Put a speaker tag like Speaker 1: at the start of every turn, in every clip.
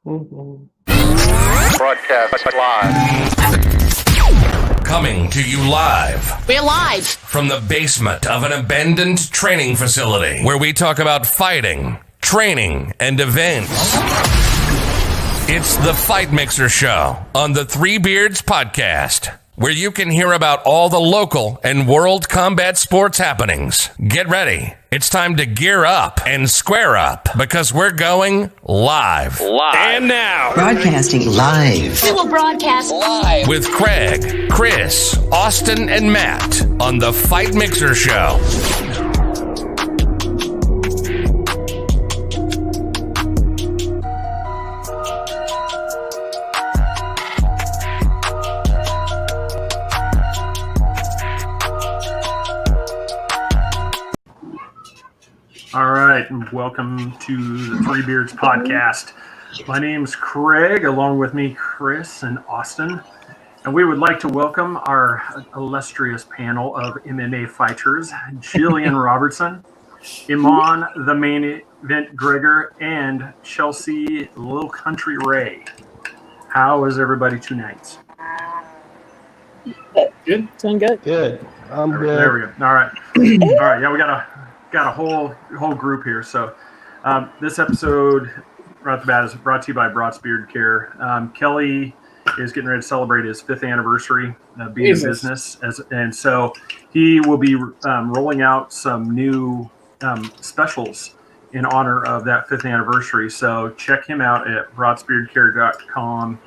Speaker 1: Mm-hmm.
Speaker 2: Broadcast live.
Speaker 3: Coming to you live.
Speaker 4: We're live
Speaker 3: From the basement of an abandoned training facility where we talk about fighting, training, and events. It's the Fight Mixer Show on the Three Beards Podcast, where you can hear about all the local and world combat sports happenings. Get ready. It's time to gear up and square up because we're going live.
Speaker 2: And now,
Speaker 5: Broadcasting live.
Speaker 4: We will broadcast live
Speaker 3: With Craig, Chris, Austin, and Matt on the Fight Mixer Show.
Speaker 6: All right, and welcome to the Three Beards Podcast. My name's Craig, along with me, Chris and Austin. And we would like to welcome our illustrious panel of MMA fighters, Gillian Robertson, Iman, the main event Gregor, and Chelsea Little Country Ray. How is everybody tonight?
Speaker 7: Good.
Speaker 1: Doing good. Good. I'm good.
Speaker 6: There we go. All right. All right. Yeah, we got a whole group here. So this episode right off the bat is brought to you by Broad's Beard Care. Kelly is getting ready to celebrate his 5th anniversary of being in business, and so he will be rolling out some new specials in honor of that 5th anniversary. So check him out at broadsbeardcare.com.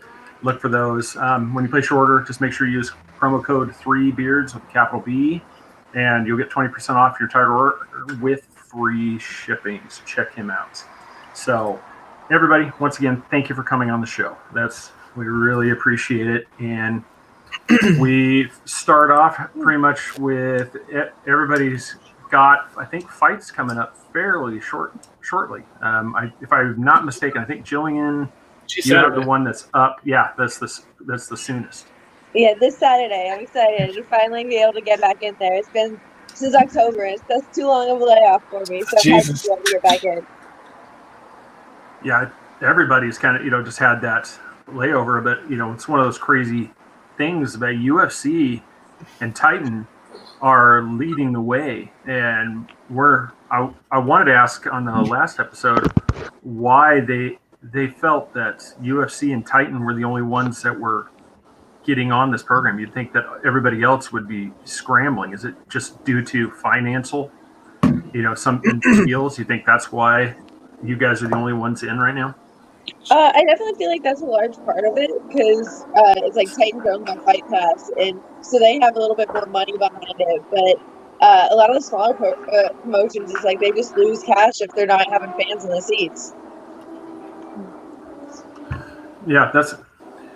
Speaker 6: Look for those. When you place your order, just make sure you use promo code 3beards with a capital B, and you'll get 20% off your entire order with free shipping. So check him out. So everybody, once again, thank you for coming on the show. We really appreciate it. And we start off pretty much with everybody's got, I think, fights coming up fairly shortly. If I'm not mistaken, I think Gillian, you have the one that's up. Yeah, that's the soonest.
Speaker 8: Yeah, this Saturday. I'm excited to finally be able to get back in there. It's been since October. That's too long of a layoff for me, so I'm happy to be able to get back in.
Speaker 6: Yeah, everybody's kind of, just had that layover, but, it's one of those crazy things about UFC and Titan are leading the way. And I wanted to ask on the last episode why they felt that UFC and Titan were the only ones that were getting on this program. You'd think that everybody else would be scrambling. Is it just due to financial, some deals? You think that's why you guys are the only ones in right now?
Speaker 8: I definitely feel like that's a large part of it because it's like Titan's owned by Fight Pass, and so they have a little bit more money behind it. But a lot of the smaller promotions, it's like they just lose cash if they're not having fans in the seats.
Speaker 6: Yeah,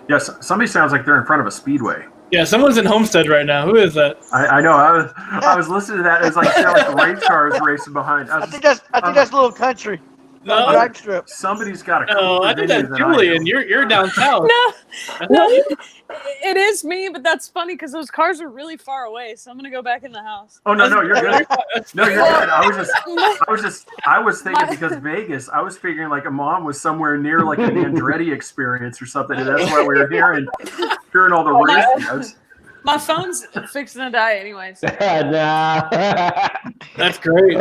Speaker 6: Yes, somebody sounds like they're in front of a speedway.
Speaker 7: Yeah, someone's in Homestead right now. Who is that?
Speaker 6: I know. I was listening to that. It's like race cars racing behind.
Speaker 1: I think that's Little Country.
Speaker 7: No,
Speaker 1: Drag strip.
Speaker 6: Somebody's got a.
Speaker 7: no, I think that's Julian. You're down south.
Speaker 9: No, it is me, but that's funny because those cars are really far away. So I'm gonna go back in the house.
Speaker 6: Oh no, you're good. No, you're good. I was thinking because Vegas. I was figuring like a mom was somewhere near like an Andretti experience or something, and that's why we were hearing all the racing.
Speaker 9: My phone's fixing to die anyways.
Speaker 1: Nah.
Speaker 7: That's great.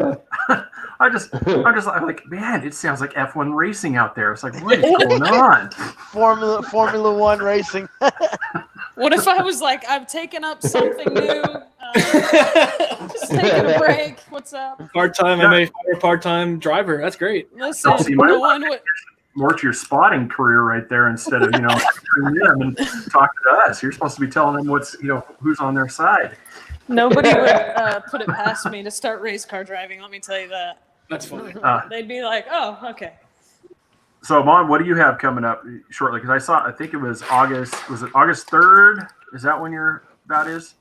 Speaker 6: I'm just like, man, it sounds like F1 racing out there. It's like, what is going on?
Speaker 1: Formula One racing.
Speaker 9: What if I was like, I've taken up something new? Just taking a break. What's up?
Speaker 7: Part-time MMA, part-time driver. That's great.
Speaker 9: Listen,
Speaker 6: See,
Speaker 9: no one would.
Speaker 6: More to your spotting career right there instead of them and talking to us. You're supposed to be telling them who's on their side.
Speaker 9: Nobody would put it past me to start race car driving. Let me tell you that.
Speaker 7: That's funny.
Speaker 9: They'd be like, "Oh, okay."
Speaker 6: So, Mom, what do you have coming up shortly? Because I think it was August. Was it August 3rd? Is that when that is?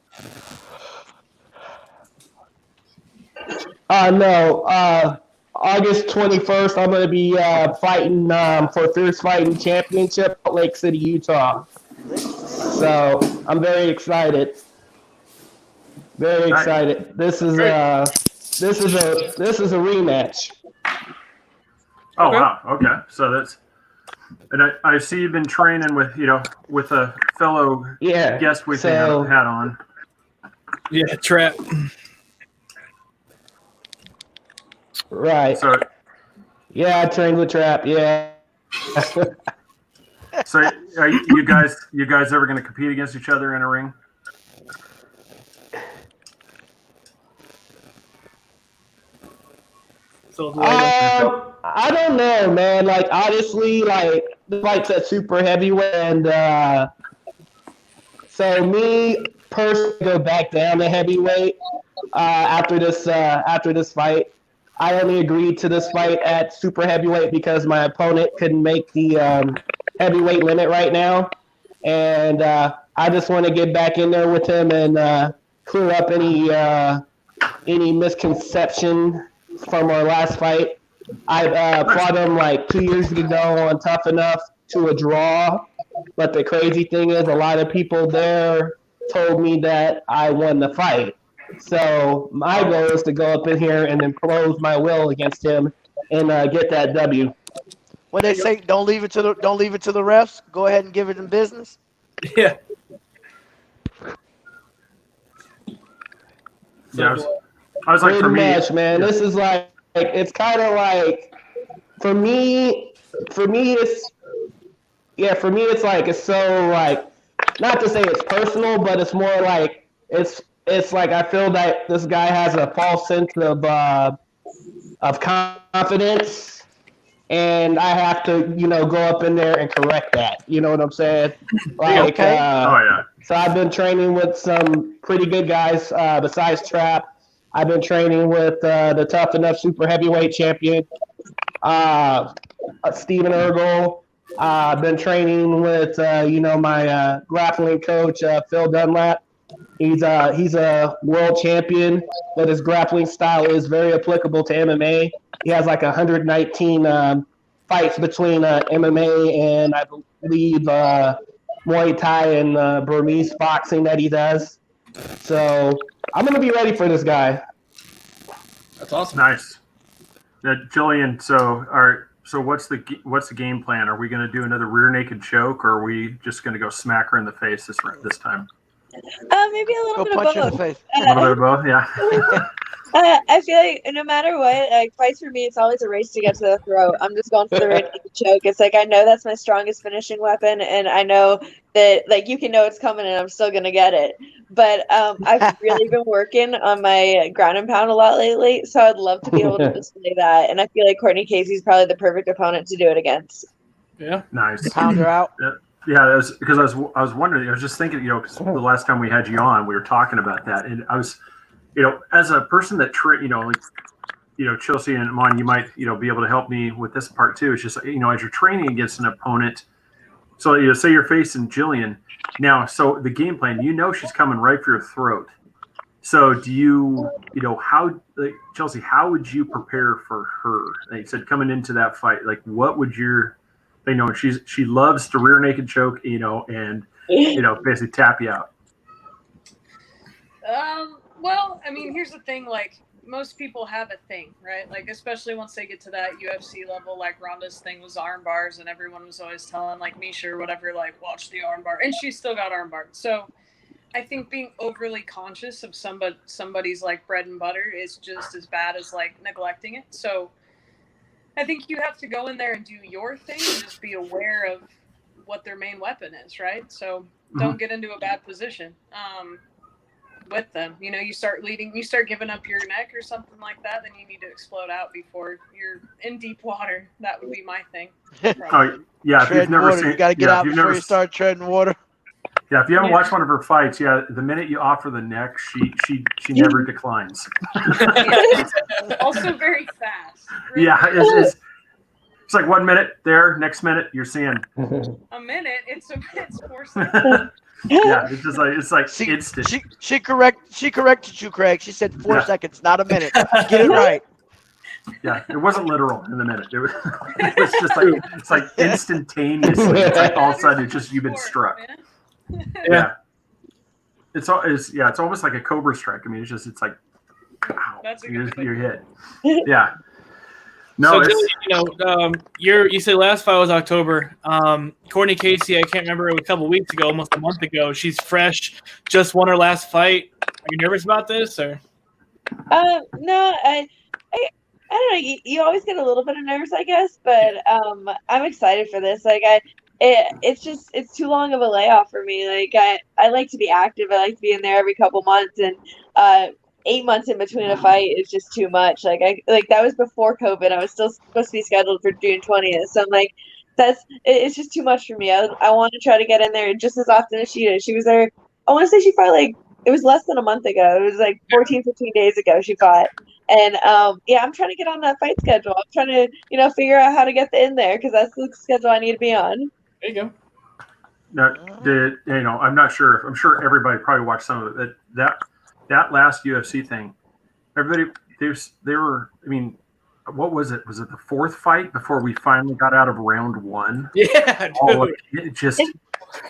Speaker 1: No. August 21st, I'm going to be fighting for Fierce Fighting Championship at Lake City, Utah. So I'm very excited. Very excited. This is a rematch.
Speaker 6: Oh wow. Okay. So And I see you've been training with a fellow guest we've had on.
Speaker 7: Yeah, Trap.
Speaker 1: Right.
Speaker 6: So
Speaker 1: yeah, I trained with Trap. Yeah.
Speaker 6: So are you guys ever going to compete against each other in a ring?
Speaker 1: I don't know, man. Like, honestly, like, the fight's at super heavyweight, and so me personally go back down to heavyweight after this fight. I only agreed to this fight at super heavyweight because my opponent couldn't make the heavyweight limit right now, and I just want to get back in there with him and clear up any misconception from our last fight. I fought him like 2 years ago on Tough Enough to a draw, but the crazy thing is a lot of people there told me that I won the fight. So my goal is to go up in here and impose my will against him and get that W.
Speaker 5: When they say don't leave it to the refs, go ahead and give it in business.
Speaker 7: Yeah.
Speaker 6: Yeah. I was like,
Speaker 1: Pretty
Speaker 6: for me,
Speaker 1: much, man. This is like it's kind of like for me it's like it's so like not to say it's personal, but it's more like it's like I feel that this guy has a false sense of confidence, and I have to go up in there and correct that. You know what I'm saying? Like,
Speaker 5: okay.
Speaker 1: So I've been training with some pretty good guys besides Trap. I've been training with the Tough Enough Super Heavyweight Champion, Steven Ergel. I've been training with my grappling coach Phil Dunlap. He's a world champion, but his grappling style is very applicable to MMA. He has like 119 fights between MMA and I believe Muay Thai and Burmese boxing that he does. So I'm gonna be ready for this guy.
Speaker 7: That's awesome.
Speaker 6: Nice. Gillian, so what's the game plan? Are we going to do another rear naked choke, or are we just going to go smack her in the face this time?
Speaker 8: Maybe a little bit of both.
Speaker 5: In the face.
Speaker 6: A little bit of both, yeah.
Speaker 8: I feel like no matter what, like fights for me, it's always a race to get to the throat. I'm just going for the rear naked choke. It's like I know that's my strongest finishing weapon, and I know that like you can know it's coming, and I'm still gonna get it. But I've really been working on my ground and pound a lot lately, so I'd love to be able to display that. And I feel like Courtney Casey's probably the perfect opponent to do it against.
Speaker 7: Yeah,
Speaker 6: nice.
Speaker 5: Pound her out.
Speaker 6: Yeah, that was because I was wondering. I was just thinking, because the last time we had you on, we were talking about that, and I was. As a person that Chelsea and Mon, you might, be able to help me with this part too. It's just, as you're training against an opponent, so say you're facing Gillian now. So the game plan, she's coming right for your throat. So do you, Chelsea, how would you prepare for her? Like you said, coming into that fight, like what would she loves to rear naked choke, and basically tap you out.
Speaker 9: Well, I mean, here's the thing, like, most people have a thing, right? Like, especially once they get to that UFC level, like, Ronda's thing was arm bars, and everyone was always telling, like, Misha or whatever, like, watch the arm bar. And she still got arm barred. So I think being overly conscious of somebody's, like, bread and butter is just as bad as, like, neglecting it. So I think you have to go in there and do your thing and just be aware of what their main weapon is, right? So don't get into a bad position. With them, you start giving up your neck or something like that, then you need to explode out before you're in deep water. That would be my thing.
Speaker 6: Oh yeah, if you've never seen,
Speaker 5: you got to get out before you start treading water.
Speaker 6: Yeah, if you haven't watched one of her fights, the minute you offer the neck, she never declines.
Speaker 9: Also very fast. Really
Speaker 6: yeah, it's like 1 minute there, next minute you're seeing
Speaker 9: a minute. It's 4 seconds.
Speaker 6: Yeah, it's like instant.
Speaker 5: She corrected you, Craig. She said 4 seconds, not a minute. Get it right.
Speaker 6: Yeah, it wasn't literal in the minute. It was just like it's like instantaneously. It's like all of a sudden you've been struck. Yeah. It's almost like a cobra strike. I mean, it's like, wow, you're hit. Yeah. No,
Speaker 7: So,
Speaker 6: it's,
Speaker 7: you said last fight was October. Courtney Casey, I can't remember, a couple weeks ago, almost a month ago. She's fresh, just won her last fight. Are you nervous about this, or?
Speaker 8: No, I don't know. You always get a little bit of nerves, I guess, but I'm excited for this. It's too long of a layoff for me. I like to be active. I like to be in there every couple months, and 8 months in between a fight is just too much. That was before COVID. I was still supposed to be scheduled for June 20th, so I'm like, it's just too much for me. I want to try to get in there just as often as she did. She was there. I want to say she fought it was less than a month ago. It was 14, 15 days ago she fought. And I'm trying to get on that fight schedule. I'm trying to, figure out how to get in there because that's the schedule I need to be on.
Speaker 7: There you go.
Speaker 6: now, I'm not sure. I'm sure everybody probably watched some of it. That last UFC thing, everybody, they were. I mean, what was it? Was it the fourth fight before we finally got out of round one?
Speaker 7: Yeah, dude.
Speaker 6: It just.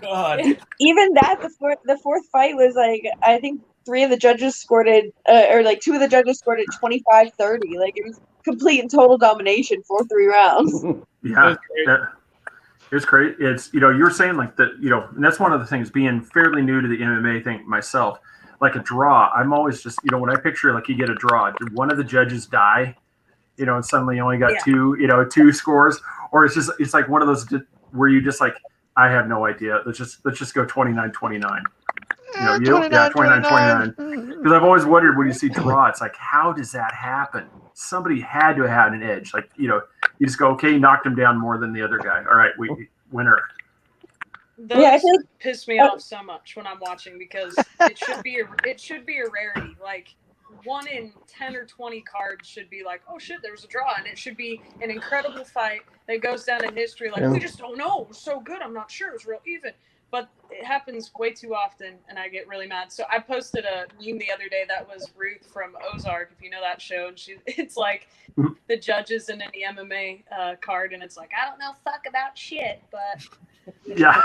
Speaker 7: God.
Speaker 8: Even that, the fourth fight was I think three of the judges scored it, or two of the judges scored it 25-30. It was complete and total domination for 3 rounds.
Speaker 6: Yeah, it's great. It's you were saying and that's one of the things being fairly new to the MMA thing myself. Like a draw, I'm always just when I picture you get a draw, did one of the judges die, and suddenly you only got two scores, or it's like one of those where you just I have no idea. Let's just go 29-29. 29-29. Because I've always wondered when you see draw, it's like, how does that happen? Somebody had to have had an edge. You just go, okay, knocked him down more than the other guy. All right, winner.
Speaker 9: Those piss me off so much when I'm watching because it should be a rarity. 1 in 10 or 20 cards should be oh shit, there was a draw, and it should be an incredible fight that goes down in history. We just don't know. It was so good. I'm not sure it was real even. But it happens way too often, and I get really mad. So I posted a meme the other day that was Ruth from Ozark, if you know that show. And it's the judges in any MMA card, and it's I don't know fuck about shit, but
Speaker 6: yeah.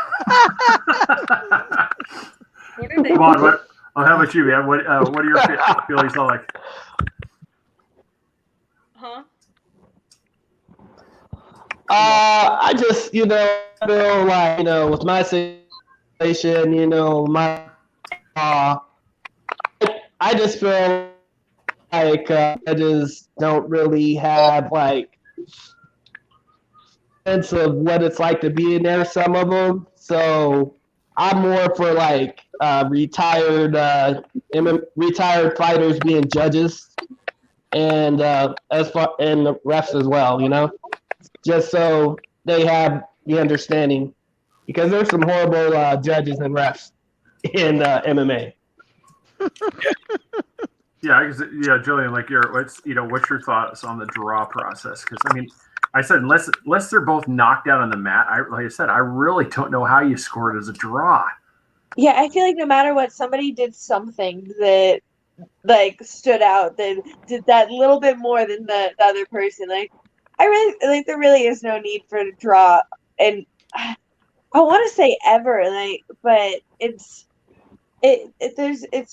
Speaker 9: What are they?
Speaker 6: Come on, how about you, man? What are your feelings all like?
Speaker 9: Huh?
Speaker 1: I just feel with my situation, I just feel judges don't really have sense of what it's like to be in there. Some of them, so I'm more for retired fighters being judges, and and the refs as well. Just so they have the understanding, because there's some horrible judges and refs in MMA.
Speaker 6: Yeah, Jillian, what's your thoughts on the draw process? Because I said unless they're both knocked out on the mat, like I said, I really don't know how you score it as a draw.
Speaker 8: Yeah, I feel no matter what, somebody did something that stood out, that did that little bit more than the other person. I really there really is no need for a draw, and I want to say ever, but it's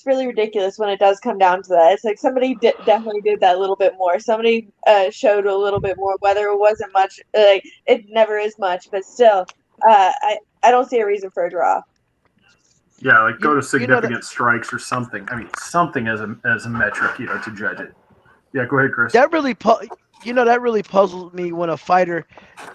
Speaker 8: really ridiculous when it does come down to that. It's somebody definitely did that little bit more. Somebody showed a little bit more, whether it wasn't much. It never is much, but still, I don't see a reason for a draw.
Speaker 6: Yeah, go to significant strikes or something. Something as a metric, to judge it. Yeah, go ahead, Chris.
Speaker 5: That really puzzles me when a fighter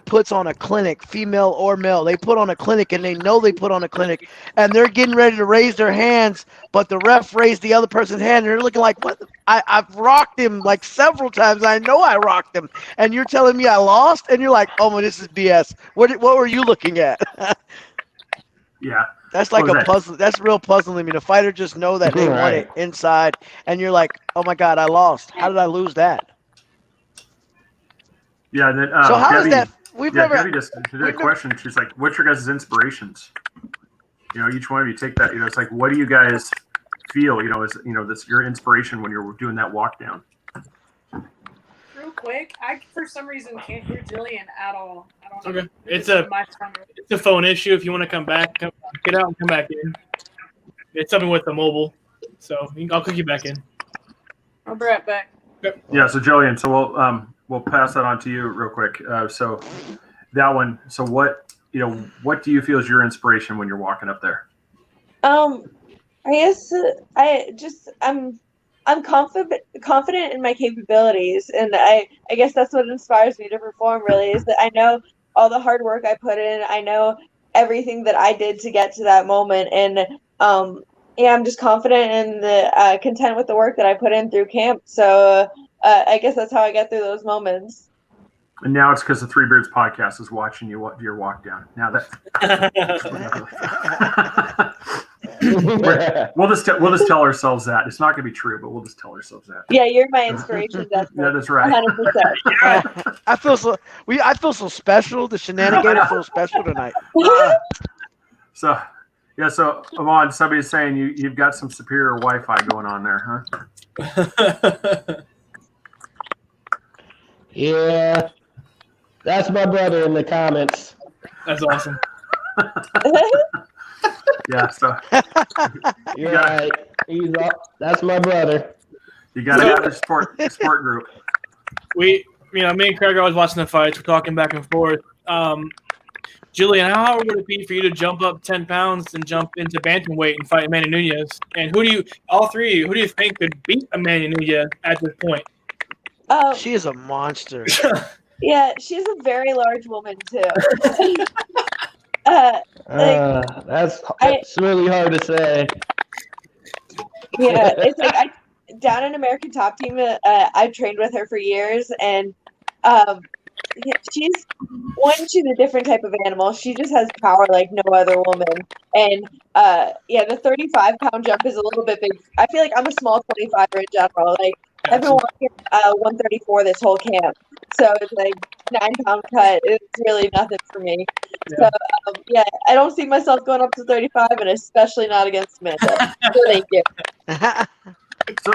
Speaker 5: puts on a clinic, female or male. They put on a clinic, and they know they put on a clinic, and they're getting ready to raise their hands, but the ref raised the other person's hand, and they're looking like, what? I've rocked him several times. I know I rocked him, and you're telling me I lost, and you're like, oh, well, this is BS. What were you looking at?
Speaker 6: Yeah.
Speaker 5: That's puzzle. That's real puzzling. The fighter just know that they want it inside, and you're like, oh my God, I lost. How did I lose that?
Speaker 6: Yeah. And then,
Speaker 5: so how
Speaker 6: Debbie,
Speaker 5: is that?
Speaker 6: Debbie just did a question. She's like, what's your guys' inspirations? Each one of you take that. It's what do you guys feel? That's your inspiration when you're doing that walk down.
Speaker 9: Real quick, I for some reason can't hear Gillian at all. I don't know.
Speaker 7: Okay, it's a phone issue. If you want to come back, get out and come back in. It's something with the mobile, so I'll click you back in.
Speaker 9: I'll be right back.
Speaker 7: Yep.
Speaker 6: Yeah. So Jillian, so we'll we'll pass that on to you real quick. So that one. So what do you feel is your inspiration when you're walking up there?
Speaker 8: I guess I'm confident in my capabilities, and I guess that's what inspires me to perform. Really, is that I know all the hard work I put in. I know everything that I did to get to that moment, and yeah, I'm just confident and content with the work that I put in through camp. So I guess that's how I get through those moments.
Speaker 6: And now it's because the Three Beards podcast is watching your walk down. Now that we'll just tell ourselves that it's not going to be true, but we'll just tell ourselves that.
Speaker 8: Yeah, you're my inspiration. That's
Speaker 6: yeah, that's right.
Speaker 8: 100%.
Speaker 5: I feel so special. The shenanigans are so special tonight.
Speaker 6: So Amon, somebody's saying you've got some superior Wi-Fi going on there, huh?
Speaker 1: Yeah. That's my brother in the comments.
Speaker 7: That's awesome.
Speaker 6: Yeah, so
Speaker 1: You're right. That's my brother.
Speaker 6: You got to have the sport group.
Speaker 7: Me and Craig are always watching the fights. We're talking back and forth. Gillian, how hard would it be for you to jump up 10 pounds and jump into bantamweight and fight Amanda Nunes? And who do you think could beat Amanda Nunes at this point?
Speaker 5: She is a monster.
Speaker 8: Yeah, she's a very large woman too.
Speaker 1: That's really hard to say.
Speaker 8: Yeah, it's like down in American Top Team. I've trained with her for years, and she's a different type of animal. She just has power like no other woman. And the 35-pound jump is a little bit big. I feel like I'm a small 25er in general. Like I've been walking 134 this whole camp, so it's like 9-pound cut. It's really nothing for me.
Speaker 7: Yeah.
Speaker 8: So I don't see myself going up to 35, and especially not against Amanda. So thank you.
Speaker 6: So,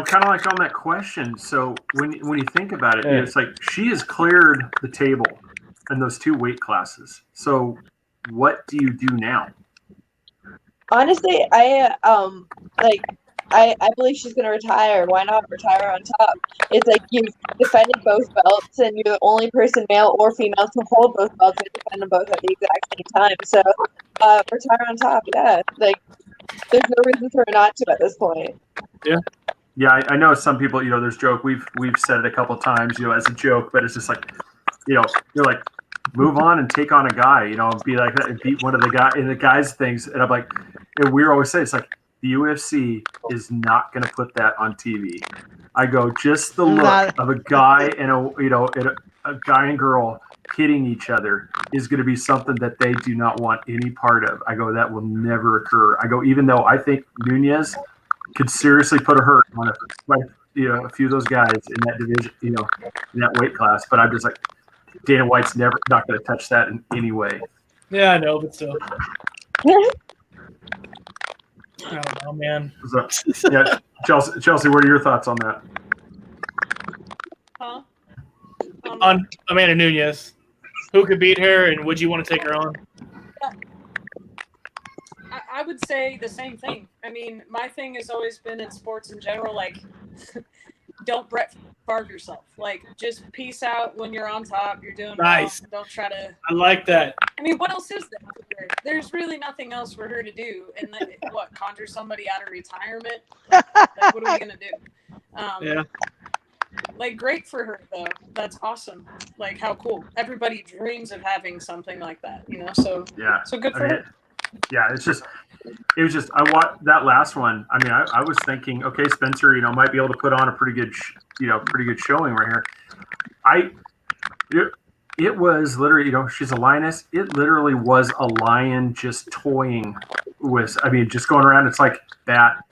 Speaker 6: kind of like on that question. So when you think about it, it's like she has cleared the table in those 2 weight classes. So what do you do now?
Speaker 8: Honestly, I believe she's going to retire. Why not retire on top? It's like you've defended both belts, and you're the only person, male or female, to hold both belts and defend them both at the exact same time. So retire on top, yeah. Like there's no reason for her not to at this point.
Speaker 7: Yeah.
Speaker 6: Yeah, I know some people, there's joke. We've said it a couple of times, as a joke, but it's just like, you're like, move on and take on a guy, and be like that and beat one of the guys things. And I'm like, and we always say, it's like, the UFC is not going to put that on TV. I go, just the look of a guy and a guy and girl hitting each other is going to be something that they do not want any part of. I go, that will never occur. I go, even though I think Nunes could seriously put a hurt on a few of those guys in that division, in that weight class. But I'm just like, Dana White's not going to touch that in any way.
Speaker 7: Yeah, I know, but still. I don't know, man.
Speaker 6: So, yeah, Chelsea, what are your thoughts on that?
Speaker 9: Huh?
Speaker 7: On Amanda Nunes, who could beat her, and would you want to take her on?
Speaker 9: I would say the same thing. I mean, my thing has always been in sports in general, like, don't Brett Favre yourself. Like, just peace out when you're on top. You're doing
Speaker 7: nice.
Speaker 9: Well. Don't try to.
Speaker 7: I like that.
Speaker 9: I mean, what else is there? There's really nothing else for her to do. And then, conjure somebody out of retirement? Like, what are we gonna do?
Speaker 7: Yeah.
Speaker 9: Like, great for her though. That's awesome. Like, how cool. Everybody dreams of having something like that, So
Speaker 6: yeah.
Speaker 9: So good for her.
Speaker 6: Yeah, it was just I watched that last one. I mean, I was thinking, okay, Spencer, might be able to put on a pretty good showing right here. It was literally, she's a lioness. It literally was a lion just toying with. I mean, just going around. It's like that.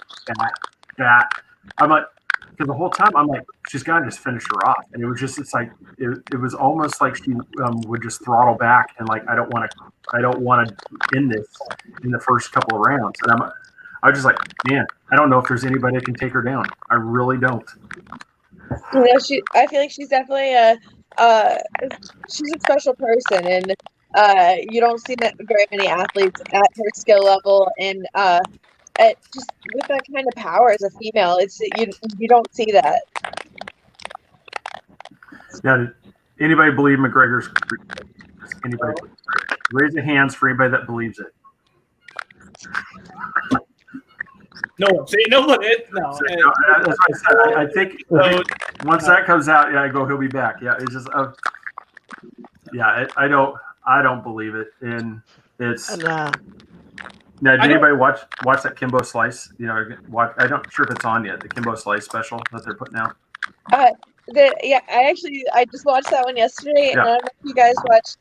Speaker 6: I'm like, because the whole time I'm like, she's got to just finish her off, and it was just, it's like, it was almost like she would just throttle back and like, I don't want to end this in the first couple of rounds, and I was just like, man, I don't know if there's anybody that can take her down. I really don't.
Speaker 8: I feel like she's definitely she's a special person, and you don't see very many athletes at her skill level, and just with that kind of power as a female, you don't see that.
Speaker 6: Now, anybody believe McGregor's? Anybody? Raise your hands for anybody that believes it.
Speaker 7: No one. See, no one. No.
Speaker 6: That's what I said. I think once that comes out, yeah, I go, he'll be back. Yeah, it's just, I don't believe it, and it's. Now, did anybody watch that Kimbo Slice? You know, I'm not sure if it's on yet. The Kimbo Slice special that they're putting out.
Speaker 8: I just watched that one yesterday, and I don't know if you guys watched.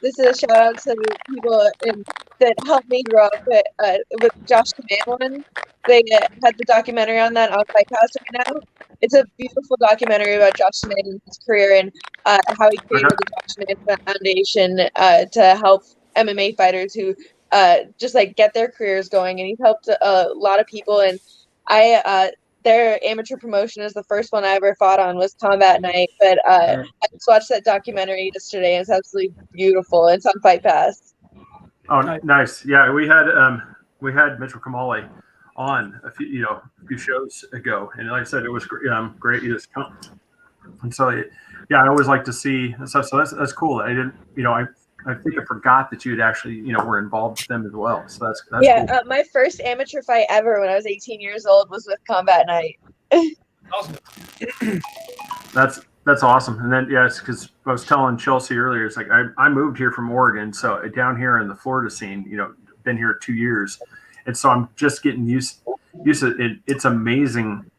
Speaker 8: This is a shout out to people that helped me grow up with Josh Command. They had the documentary on that on Fight Pass right now. It's a beautiful documentary about Josh Command and his career and how he created the Josh Command Foundation to help MMA fighters who just like get their careers going, and he's helped a lot of people. And their amateur promotion is the first one I ever fought on was Combat Night, but I just watched that documentary yesterday, and it's absolutely beautiful. It's on Fight Pass.
Speaker 6: Oh, nice! Yeah, we had Mitchell Kamali on a few shows ago, and like I said, it was great. He just come, and so I always like to see stuff. So that's cool. I didn't, I think I forgot that you had actually, were involved with them as well. So that's cool.
Speaker 8: My first amateur fight ever when I was 18 years old was with Combat Night.
Speaker 7: Awesome.
Speaker 6: That's awesome. And then it's because I was telling Chelsea earlier, it's like I moved here from Oregon, so down here in the Florida scene, been here 2 years, and so I'm just getting used to it. It's amazing,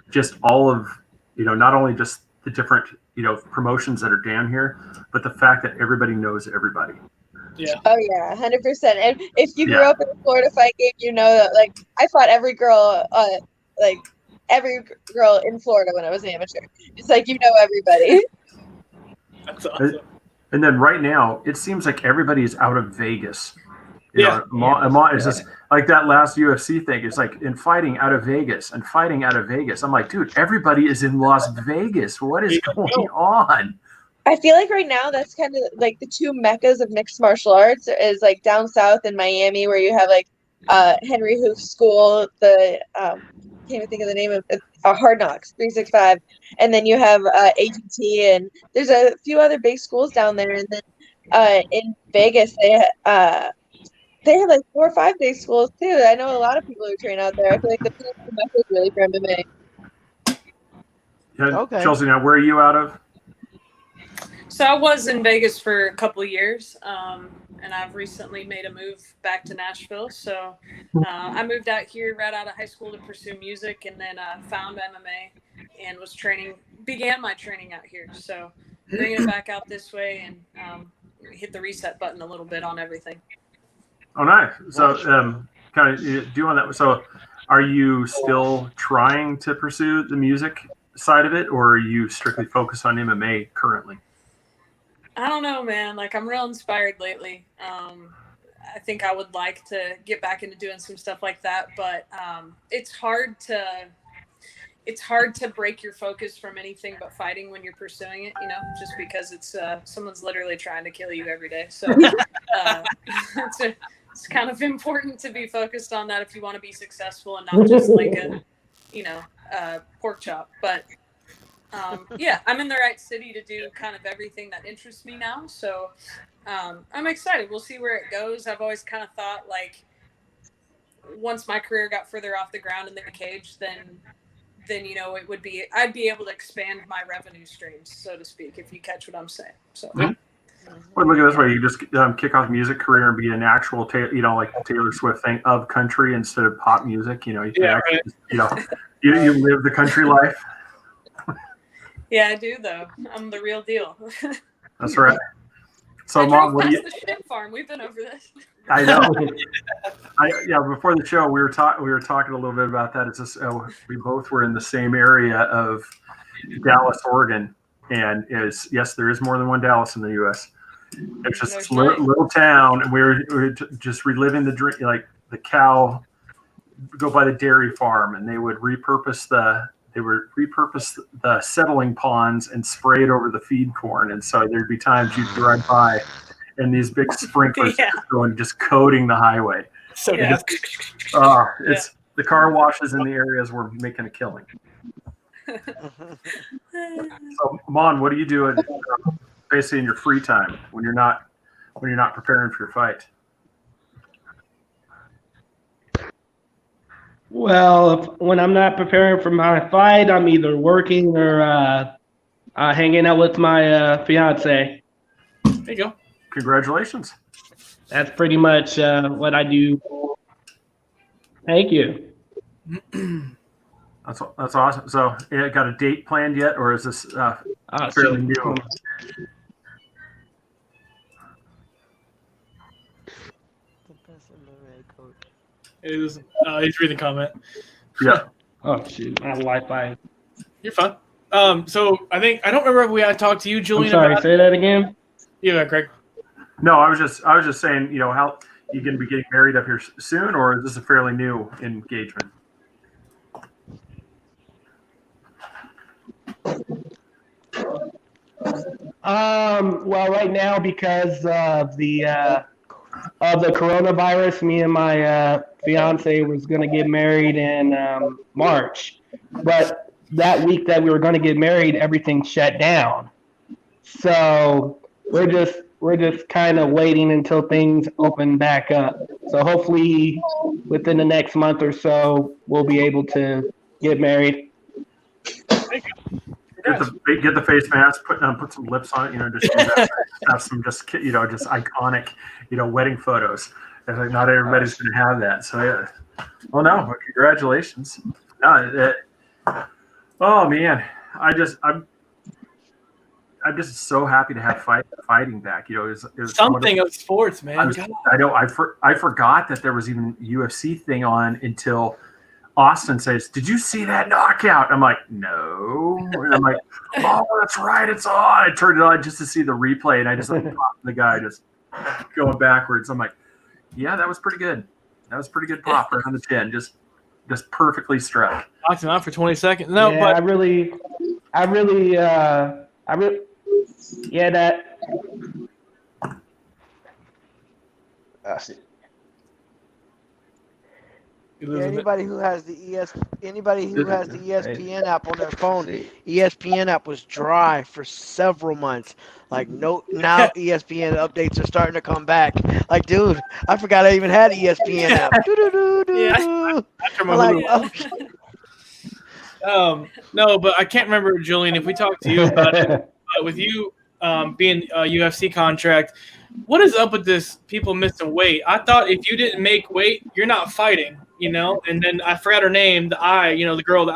Speaker 6: just all of not only just the different promotions that are down here, but the fact that everybody knows everybody.
Speaker 7: Yeah.
Speaker 8: Oh yeah, 100%. And if you grew up in a Florida fight game, you know that like I fought every girl in Florida when I was an amateur. It's like everybody.
Speaker 7: That's awesome.
Speaker 6: And then right now, it seems like everybody is out of Vegas. It's just like that last UFC thing. It's like in fighting out of Vegas and fighting out of Vegas. I'm like, dude, everybody is in Las Vegas. What is going on?
Speaker 8: I feel like right now that's kind of like the two meccas of mixed martial arts is like down south in Miami, where you have like Henry Hoof's school, the can't even think of the name of Hard Knocks 365, and then you have AGT, and there's a few other big schools down there, and then in Vegas they have like 4 or 5 big schools too. I know a lot of people who train out there. I feel like the mecca is really for MMA.
Speaker 6: Yeah, okay. Chelsea, now where are you out of?
Speaker 9: So I was in Vegas for a couple of years, and I've recently made a move back to Nashville. So I moved out here right out of high school to pursue music, and then found MMA and began my training out here. So bringing it back out this way and hit the reset button a little bit on everything.
Speaker 6: Oh, nice. So kind of doing that. So are you still trying to pursue the music side of it, or are you strictly focused on MMA currently?
Speaker 9: I don't know, man. Like, I'm real inspired lately. I think I would like to get back into doing some stuff like that, but it's hard to break your focus from anything but fighting when you're pursuing it, just because it's someone's literally trying to kill you every day. So it's kind of important to be focused on that if you want to be successful and not just like a pork chop. But I'm in the right city to do kind of everything that interests me now. So I'm excited. We'll see where it goes. I've always kind of thought like once my career got further off the ground in the cage, then I'd be able to expand my revenue streams, so to speak, if you catch what I'm saying. So.
Speaker 6: Mm-hmm. Well, look at this way. You just kick off music career and be an actual, like Taylor Swift thing of country instead of pop music. You live the country life.
Speaker 9: Yeah, I do though. I'm the real deal.
Speaker 6: That's right. So,
Speaker 9: Mom, what do you? The shrimp farm. We've been over this.
Speaker 6: I know. Before the show, we were talking a little bit about that. It's just we both were in the same area of Dallas, Oregon, and yes, there is more than one Dallas in the U.S. It's just this little town, and we were just reliving the dream, like the cow go by the dairy farm, and they would repurpose the settling ponds and spray it over the feed corn, and so there'd be times you'd drive by, and these big sprinklers going just coating the highway.
Speaker 7: So
Speaker 6: the car washes in the areas were making a killing. So, Mon, what do you do basically in your free time when you're not preparing for your fight?
Speaker 1: Well, when I'm not preparing for my fight, I'm either working or hanging out with my fiance.
Speaker 7: There you go.
Speaker 6: Congratulations.
Speaker 1: That's pretty much what I do. Thank you.
Speaker 6: That's awesome. So, got a date planned yet, or is this fairly new?
Speaker 7: It is. He's reading the comment.
Speaker 6: Yeah.
Speaker 1: Oh shoot, my Wi-Fi.
Speaker 7: You're fine. So I don't remember if we had talked to you,
Speaker 1: I'm
Speaker 7: Julian.
Speaker 1: sorry.
Speaker 7: About
Speaker 1: Say that again.
Speaker 7: Yeah, Greg.
Speaker 6: No, I was just saying, how you going to be getting married up here soon, or is this a fairly new engagement?
Speaker 1: Well, right now because of the coronavirus, me and my fiance was gonna get married in March, but that week that we were gonna get married, everything shut down. So we're just kind of waiting until things open back up. So hopefully within the next month or so, we'll be able to get married.
Speaker 6: Get the face mask, put some lips on it, just have some just iconic, wedding photos. Not everybody's going to have that. So yeah. Well, no, well, congratulations. No, oh man, I'm just so happy to have fighting back. It was
Speaker 7: Something of sports, man.
Speaker 6: I know. I forgot that there was even UFC thing on until Austin says, "Did you see that knockout?" I'm like, "No." And I'm like, "Oh, that's right, it's on." I turned it on just to see the replay, and I just popped the guy just going backwards. I'm like, "Yeah, that was pretty good. That was pretty good pop right on the chin, just perfectly struck."
Speaker 7: Knocked him out for 20 seconds. No,
Speaker 1: yeah,
Speaker 7: but
Speaker 1: I really, yeah, that.
Speaker 5: Yeah, anybody who has the ESPN app on their phone, ESPN app was dry for several months. Like now ESPN updates are starting to come back. Like, dude, I forgot I even had ESPN app.
Speaker 7: No, but I can't remember, Julian, if we talked to you about it, with you being a UFC contract, what is up with this people missing weight? I thought if you didn't make weight, you're not fighting, And then I forgot her name, the girl,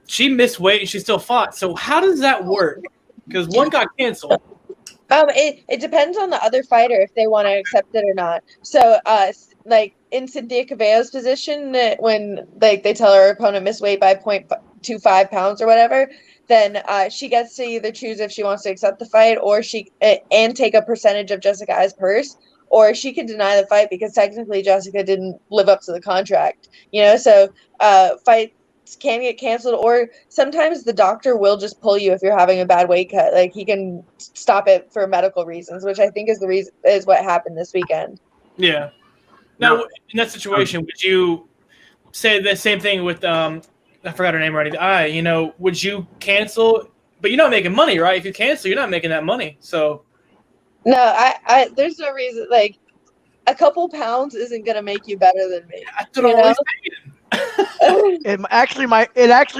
Speaker 7: she missed weight and she still fought. So how does that work? Because one got canceled.
Speaker 8: It depends on the other fighter if they want to accept it or not. So, like in Cynthia Caballo's position, when they tell her opponent missed weight by 0.25 pounds or whatever, then she gets to either choose if she wants to accept the fight or and take a percentage of Jessica's purse, or she can deny the fight because technically Jessica didn't live up to the contract. So fights can get canceled, or sometimes the doctor will just pull you if you're having a bad weight cut. Like he can stop it for medical reasons, which I think is what happened this weekend.
Speaker 7: Yeah. Now, in that situation, would you say the same thing with I forgot her name already. Would you cancel? But you're not making money, right? If you cancel, you're not making that money. So
Speaker 8: no, I there's no reason. Like a couple pounds isn't gonna make you better than me.
Speaker 7: That's what I was saying.
Speaker 5: It actually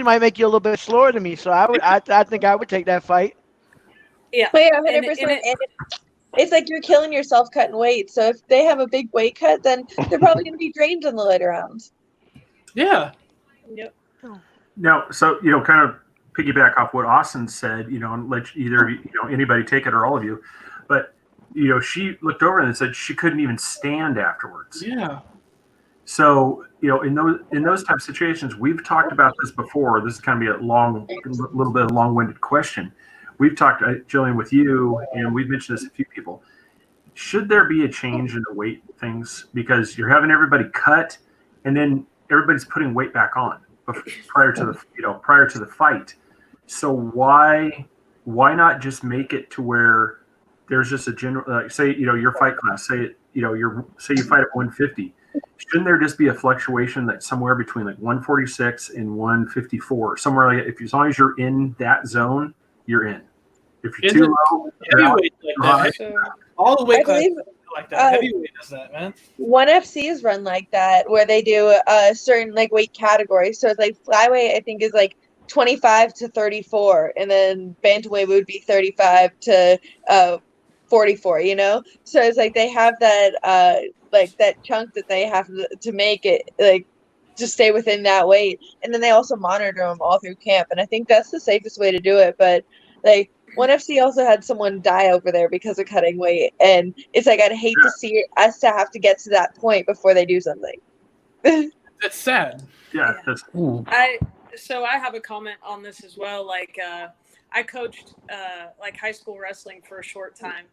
Speaker 5: might make you a little bit slower than me. So I think I would take that fight.
Speaker 8: Yeah, 100%. It's like you're killing yourself cutting weight. So if they have a big weight cut, then they're probably going to be drained in the later rounds.
Speaker 7: Yeah.
Speaker 8: Yep.
Speaker 6: Now, so kind of piggyback off what Austin said, and let either anybody take it or all of you, but she looked over and said she couldn't even stand afterwards.
Speaker 7: Yeah.
Speaker 6: So in those type of situations, we've talked about this before. This is kind of be a little bit of a long-winded question. We've talked, Jillian, with you, and we've mentioned this to a few people. Should there be a change in the weight things because you're having everybody cut, and then everybody's putting weight back on prior to the fight? So why not just make it to where there's just a general say your fight class, say you fight at 150. shouldn't there just be a fluctuation that's somewhere between like 146 and 154? Somewhere like as long as you're in that zone, you're in. If you're too low,
Speaker 7: heavyweight like that. All the weight classes like that. Heavyweight does that, man.
Speaker 8: ONE FC is run like that, where they do a certain like weight category. So it's like flyweight, I think, is like 25 to 34, and then bantamweight would be 35 to 44. You know, so it's like they have that like that chunk that they have to make it like to stay within that weight, and then they also monitor them all through camp, and I think that's the safest way to do it. But like ONE FC also had someone die over there because of cutting weight, and it's like I'd hate to see us to have to get to that point before they do something.
Speaker 7: That's sad.
Speaker 6: Yeah.
Speaker 9: So I have a comment on this as well. Like I coached like high school wrestling for a short time,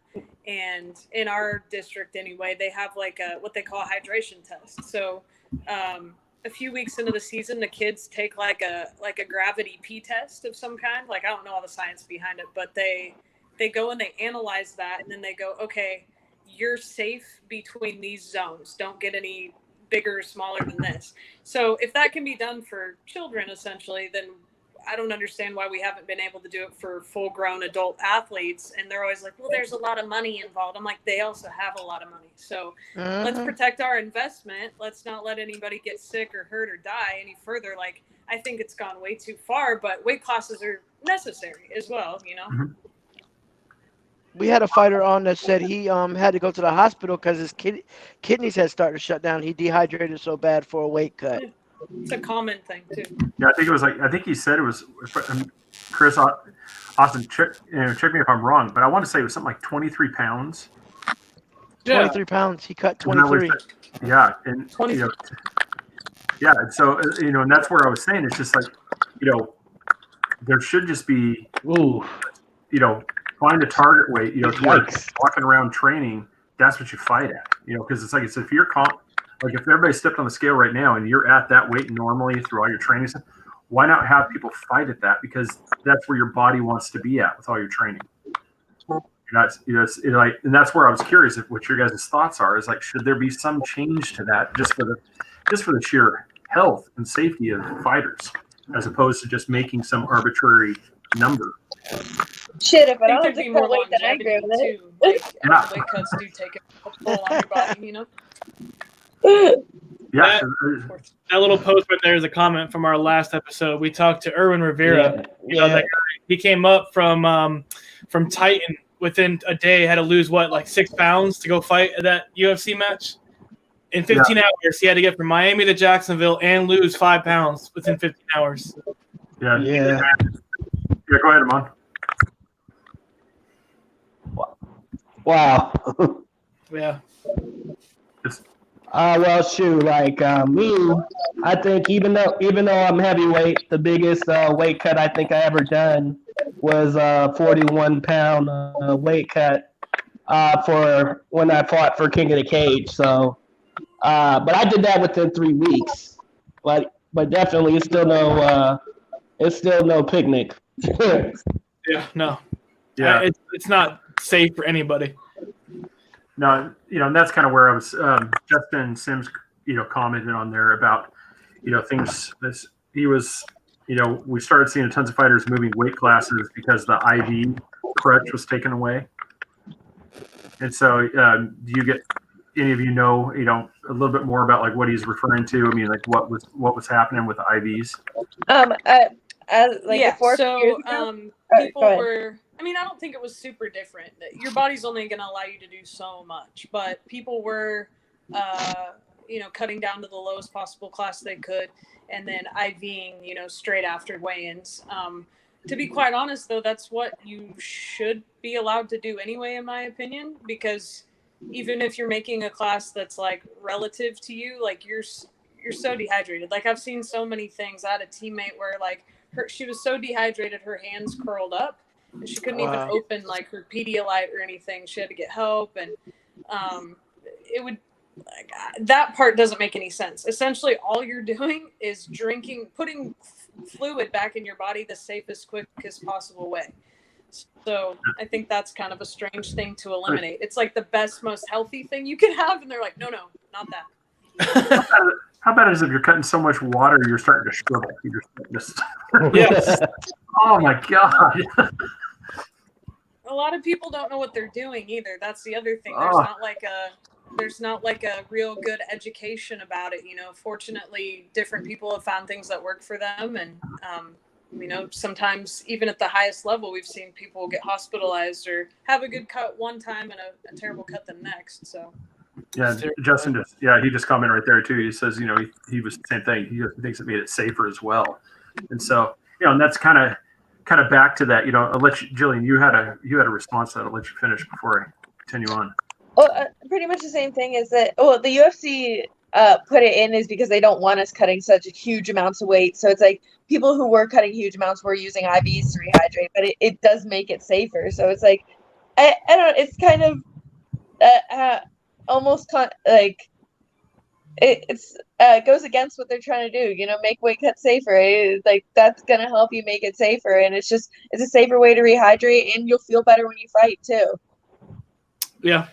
Speaker 9: and in our district anyway, they have like what they call a hydration test. So a few weeks into the season, the kids take like a gravity P test of some kind. Like, I don't know all the science behind it, but they go and they analyze that, and then they go, okay, you're safe between these zones. Don't get any bigger or smaller than this. So if that can be done for children, essentially, then I don't understand why we haven't been able to do it for full-grown adult athletes. And they're always like, well, there's a lot of money involved. I'm like, they also have a lot of money. So let's protect our investment. Let's not let anybody get sick or hurt or die any further. Like, I think it's gone way too far, but weight classes are necessary as well, you know?
Speaker 6: Mm-hmm.
Speaker 5: We had a fighter on that said he had to go to the hospital because his kidneys had started to shut down. He dehydrated so bad for a weight cut.
Speaker 9: It's a common thing too.
Speaker 6: Yeah, I think he said it was Chris Austin. Check me if I'm wrong, but I want to say it was something like 23 pounds.
Speaker 5: 23 pounds. He cut 23.
Speaker 6: Yeah, and yeah, and so and that's where I was saying it's just like, there should just be, find a target weight, walking around training. That's what you fight at, because it's like if you're like if everybody stepped on the scale right now and you're at that weight normally through all your training, why not have people fight at that? Because that's where your body wants to be at with all your training. And that's where I was curious what your guys' thoughts are. Is like, should there be some change to that just for the sheer health and safety of fighters, as opposed to just making some arbitrary number?
Speaker 8: Shit, if I don't
Speaker 9: think
Speaker 8: have to cut weight, then I agree with it.
Speaker 9: Too. Like, weight cuts do take a toll on your body,
Speaker 6: Yeah,
Speaker 7: that little post right there is a comment from our last episode. We talked to Erwin Rivera. That guy, he came up from Titan within a day. Had to lose 6 pounds to go fight at that UFC match. In 15 hours, he had to get from Miami to Jacksonville and lose 5 pounds within 15 hours.
Speaker 6: Yeah. Go ahead, Amon.
Speaker 1: Wow.
Speaker 7: Yeah.
Speaker 1: Well, shoot, me, I think even though I'm heavyweight, the biggest weight cut I think I ever done was 41-pound weight cut for when I fought for King of the Cage. So, but I did that within 3 weeks. But definitely, it's still no picnic.
Speaker 7: Yeah, no. Yeah, it's not safe for anybody.
Speaker 6: No, and that's kind of where I was. Justin Sims, commented on there about, things. He was, we started seeing tons of fighters moving weight classes because the IV crutch was taken away. And so, do you get any of know a little bit more about what he's referring to? I mean, what was happening with the IVs?
Speaker 9: People were. I mean, I don't think it was super different. Your body's only going to allow you to do so much, but people were, cutting down to the lowest possible class they could, and then IVing, straight after weigh-ins. To be quite honest, though, that's what you should be allowed to do anyway, in my opinion, because even if you're making a class that's relative to you, you're so dehydrated. I've seen so many things. I had a teammate where she was so dehydrated, her hands curled up. And she couldn't even open her Pedialyte or anything. She had to get help, and it would that part doesn't make any sense. Essentially, all you're doing is putting fluid back in your body the safest, quickest possible way. So I think that's kind of a strange thing to eliminate. It's the best, most healthy thing you can have, and they're like, no, not that.
Speaker 6: How about it is if you're cutting so much water, you're starting to shrivel. You're just,
Speaker 7: Yes.
Speaker 6: oh my god.
Speaker 9: A lot of people don't know what they're doing either. That's the other thing.
Speaker 6: Oh.
Speaker 9: There's not like a real good education about it. Fortunately, different people have found things that work for them, and sometimes even at the highest level, we've seen people get hospitalized or have a good cut one time and a terrible cut the next. So.
Speaker 6: Yeah, Justin he just commented right there too. He says, he was the same thing. He thinks it made it safer as well. And so, and that's kind of back to that, I'll let you, Gillian, you had a response to that. I'll let you finish before I continue on.
Speaker 8: Well, pretty much the same thing is that, the UFC put it in is because they don't want us cutting such huge amounts of weight. So it's like people who were cutting huge amounts were using IVs to rehydrate, but it does make it safer. So it's like, I don't know, it's kind of almost like it goes against what they're trying to do, make weight cuts safer. It's like that's gonna help you make it safer, and it's a safer way to rehydrate, and you'll feel better when you fight too.
Speaker 7: Yeah,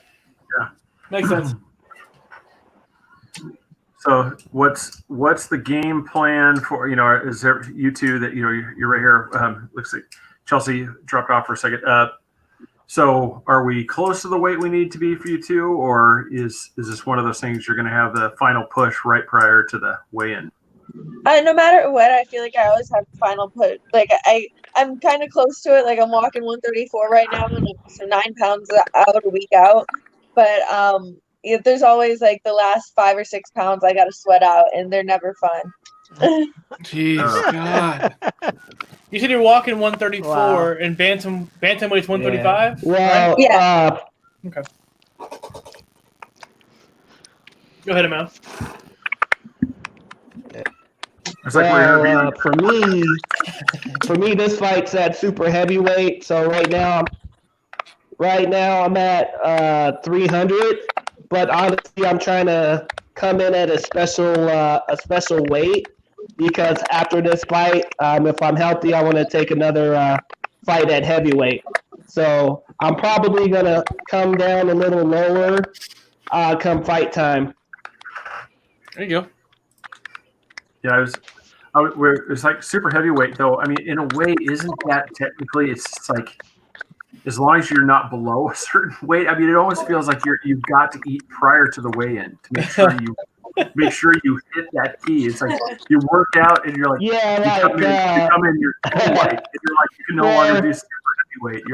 Speaker 7: makes sense.
Speaker 6: So what's the game plan for, is there you two that you're right here, looks like Chelsea dropped off for a second. So are we close to the weight we need to be for you two, or is this one of those things you're going to have the final push right prior to the weigh-in?
Speaker 8: No matter what, I feel like I always have the final push. Like I'm kind of close to it. Like I'm walking 134 right now, and so 9 pounds out a week out. But there's always like the last 5 or 6 pounds I got to sweat out, and they're never fun.
Speaker 7: Jeez, God. You said you're walking 134, wow. And bantam weight's 135.
Speaker 1: Yeah. Well,
Speaker 7: right?
Speaker 8: Yeah.
Speaker 7: Okay. Go ahead, Emil.
Speaker 1: For me, this fight's at super heavyweight. So right now I'm at 300. But honestly, I'm trying to come in at a special weight. Because after this fight, if I'm healthy, I want to take another fight at heavyweight. So I'm probably going to come down a little lower come fight time.
Speaker 7: There you go.
Speaker 6: Yeah, it's like super heavyweight, though. I mean, in a way, isn't that technically, it's like, as long as you're not below a certain weight, I mean, it almost feels like you've got to eat prior to the weigh-in to make sure you hit that key. It's like you work out and you're like, you come in, you're full weight, and you're like, you can no longer do super heavyweight.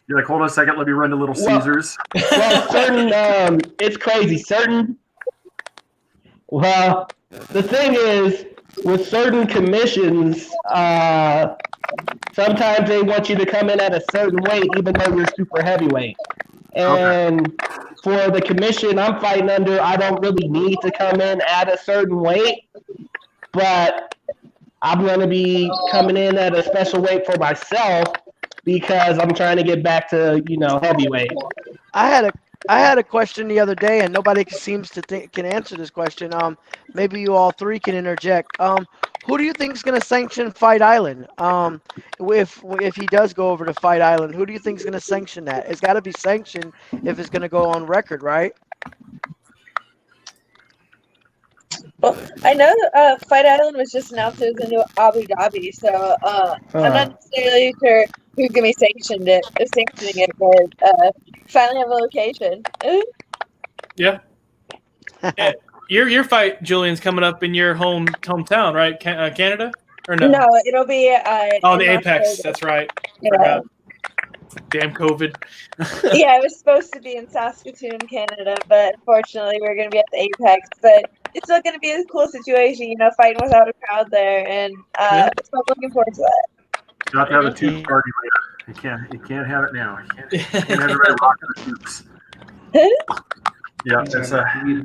Speaker 6: You're like, hold on a second, let me run to Little Caesars.
Speaker 1: Well, certain, it's crazy. Well, the thing is, with certain commissions, sometimes they want you to come in at a certain weight, even though you're super heavyweight. And for the commission I'm fighting under, I don't really need to come in at a certain weight, but I'm going to be coming in at a special weight for myself because I'm trying to get back to, heavyweight.
Speaker 5: I had a question the other day, and nobody seems to can answer this question. Maybe you all three can interject. Who do you think is going to sanction Fight Island? If he does go over to Fight Island, who do you think is going to sanction that? It's got to be sanctioned if it's going to go on record, right?
Speaker 8: Well, I know Fight Island was just announced as a new Abu Dhabi, so I'm not necessarily sure who's going to be sanctioning it, but finally have a location.
Speaker 7: Yeah. Your fight, Julian's coming up in your hometown, right? Canada? Or no?
Speaker 8: No, it'll be
Speaker 7: the Apex. That's right.
Speaker 8: Yeah.
Speaker 7: Damn COVID.
Speaker 8: Yeah, it was supposed to be in Saskatoon, Canada, but unfortunately we're going to be at the Apex. But it's still going to be a cool situation, fighting without a crowd there, and so I'm looking forward to that.
Speaker 6: You have to have a tube party later. You can't have it now. You can't have everybody rocking the tubes. Yeah, it's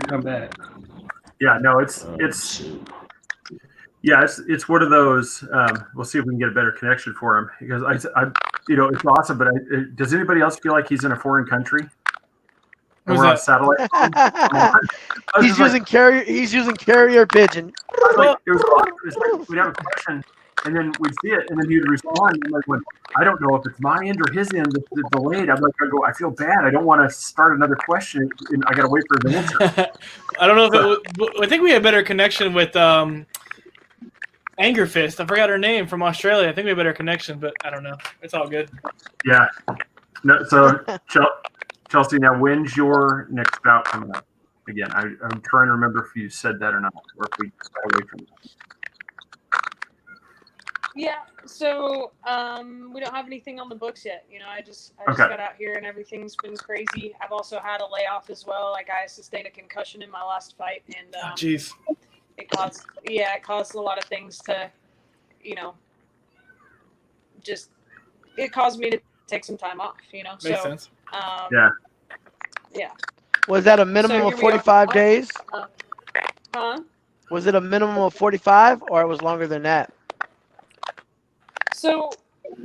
Speaker 1: come back.
Speaker 6: Yeah, no, it's one of those. We'll see if we can get a better connection for him because I it's awesome. But does anybody else feel like he's in a foreign country? And we're on satellite.
Speaker 5: He's using carrier pigeon.
Speaker 6: It was like we'd have a question. and then we'd see it, and then he'd respond. And I'm like, I don't know if it's my end or his end that's delayed. I'm like, I feel bad. I don't want to start another question, and I got to wait for the answer.
Speaker 7: I don't know if I think we had better connection with Anger Fist. I forgot her name from Australia. I think we have better connection, but I don't know. It's all good.
Speaker 6: Yeah. No. So Chelsea, now when's your next bout coming up? Again, I'm trying to remember if you said that or not, or if we got away from it.
Speaker 9: Yeah, so we don't have anything on the books yet. You know, I just
Speaker 6: Okay.
Speaker 9: got out here and everything's been crazy. I've also had a layoff as well. Like I sustained a concussion in my last fight, and
Speaker 7: Jeez.
Speaker 9: it caused a lot of things to, you know, just it caused me to take some time off. You know,
Speaker 7: Makes sense.
Speaker 6: Yeah.
Speaker 9: Yeah.
Speaker 5: Was that a minimum
Speaker 9: So
Speaker 5: of
Speaker 9: here we are.
Speaker 5: 45 days?
Speaker 9: Huh?
Speaker 5: Was it a minimum of 45, or it was longer than that?
Speaker 9: So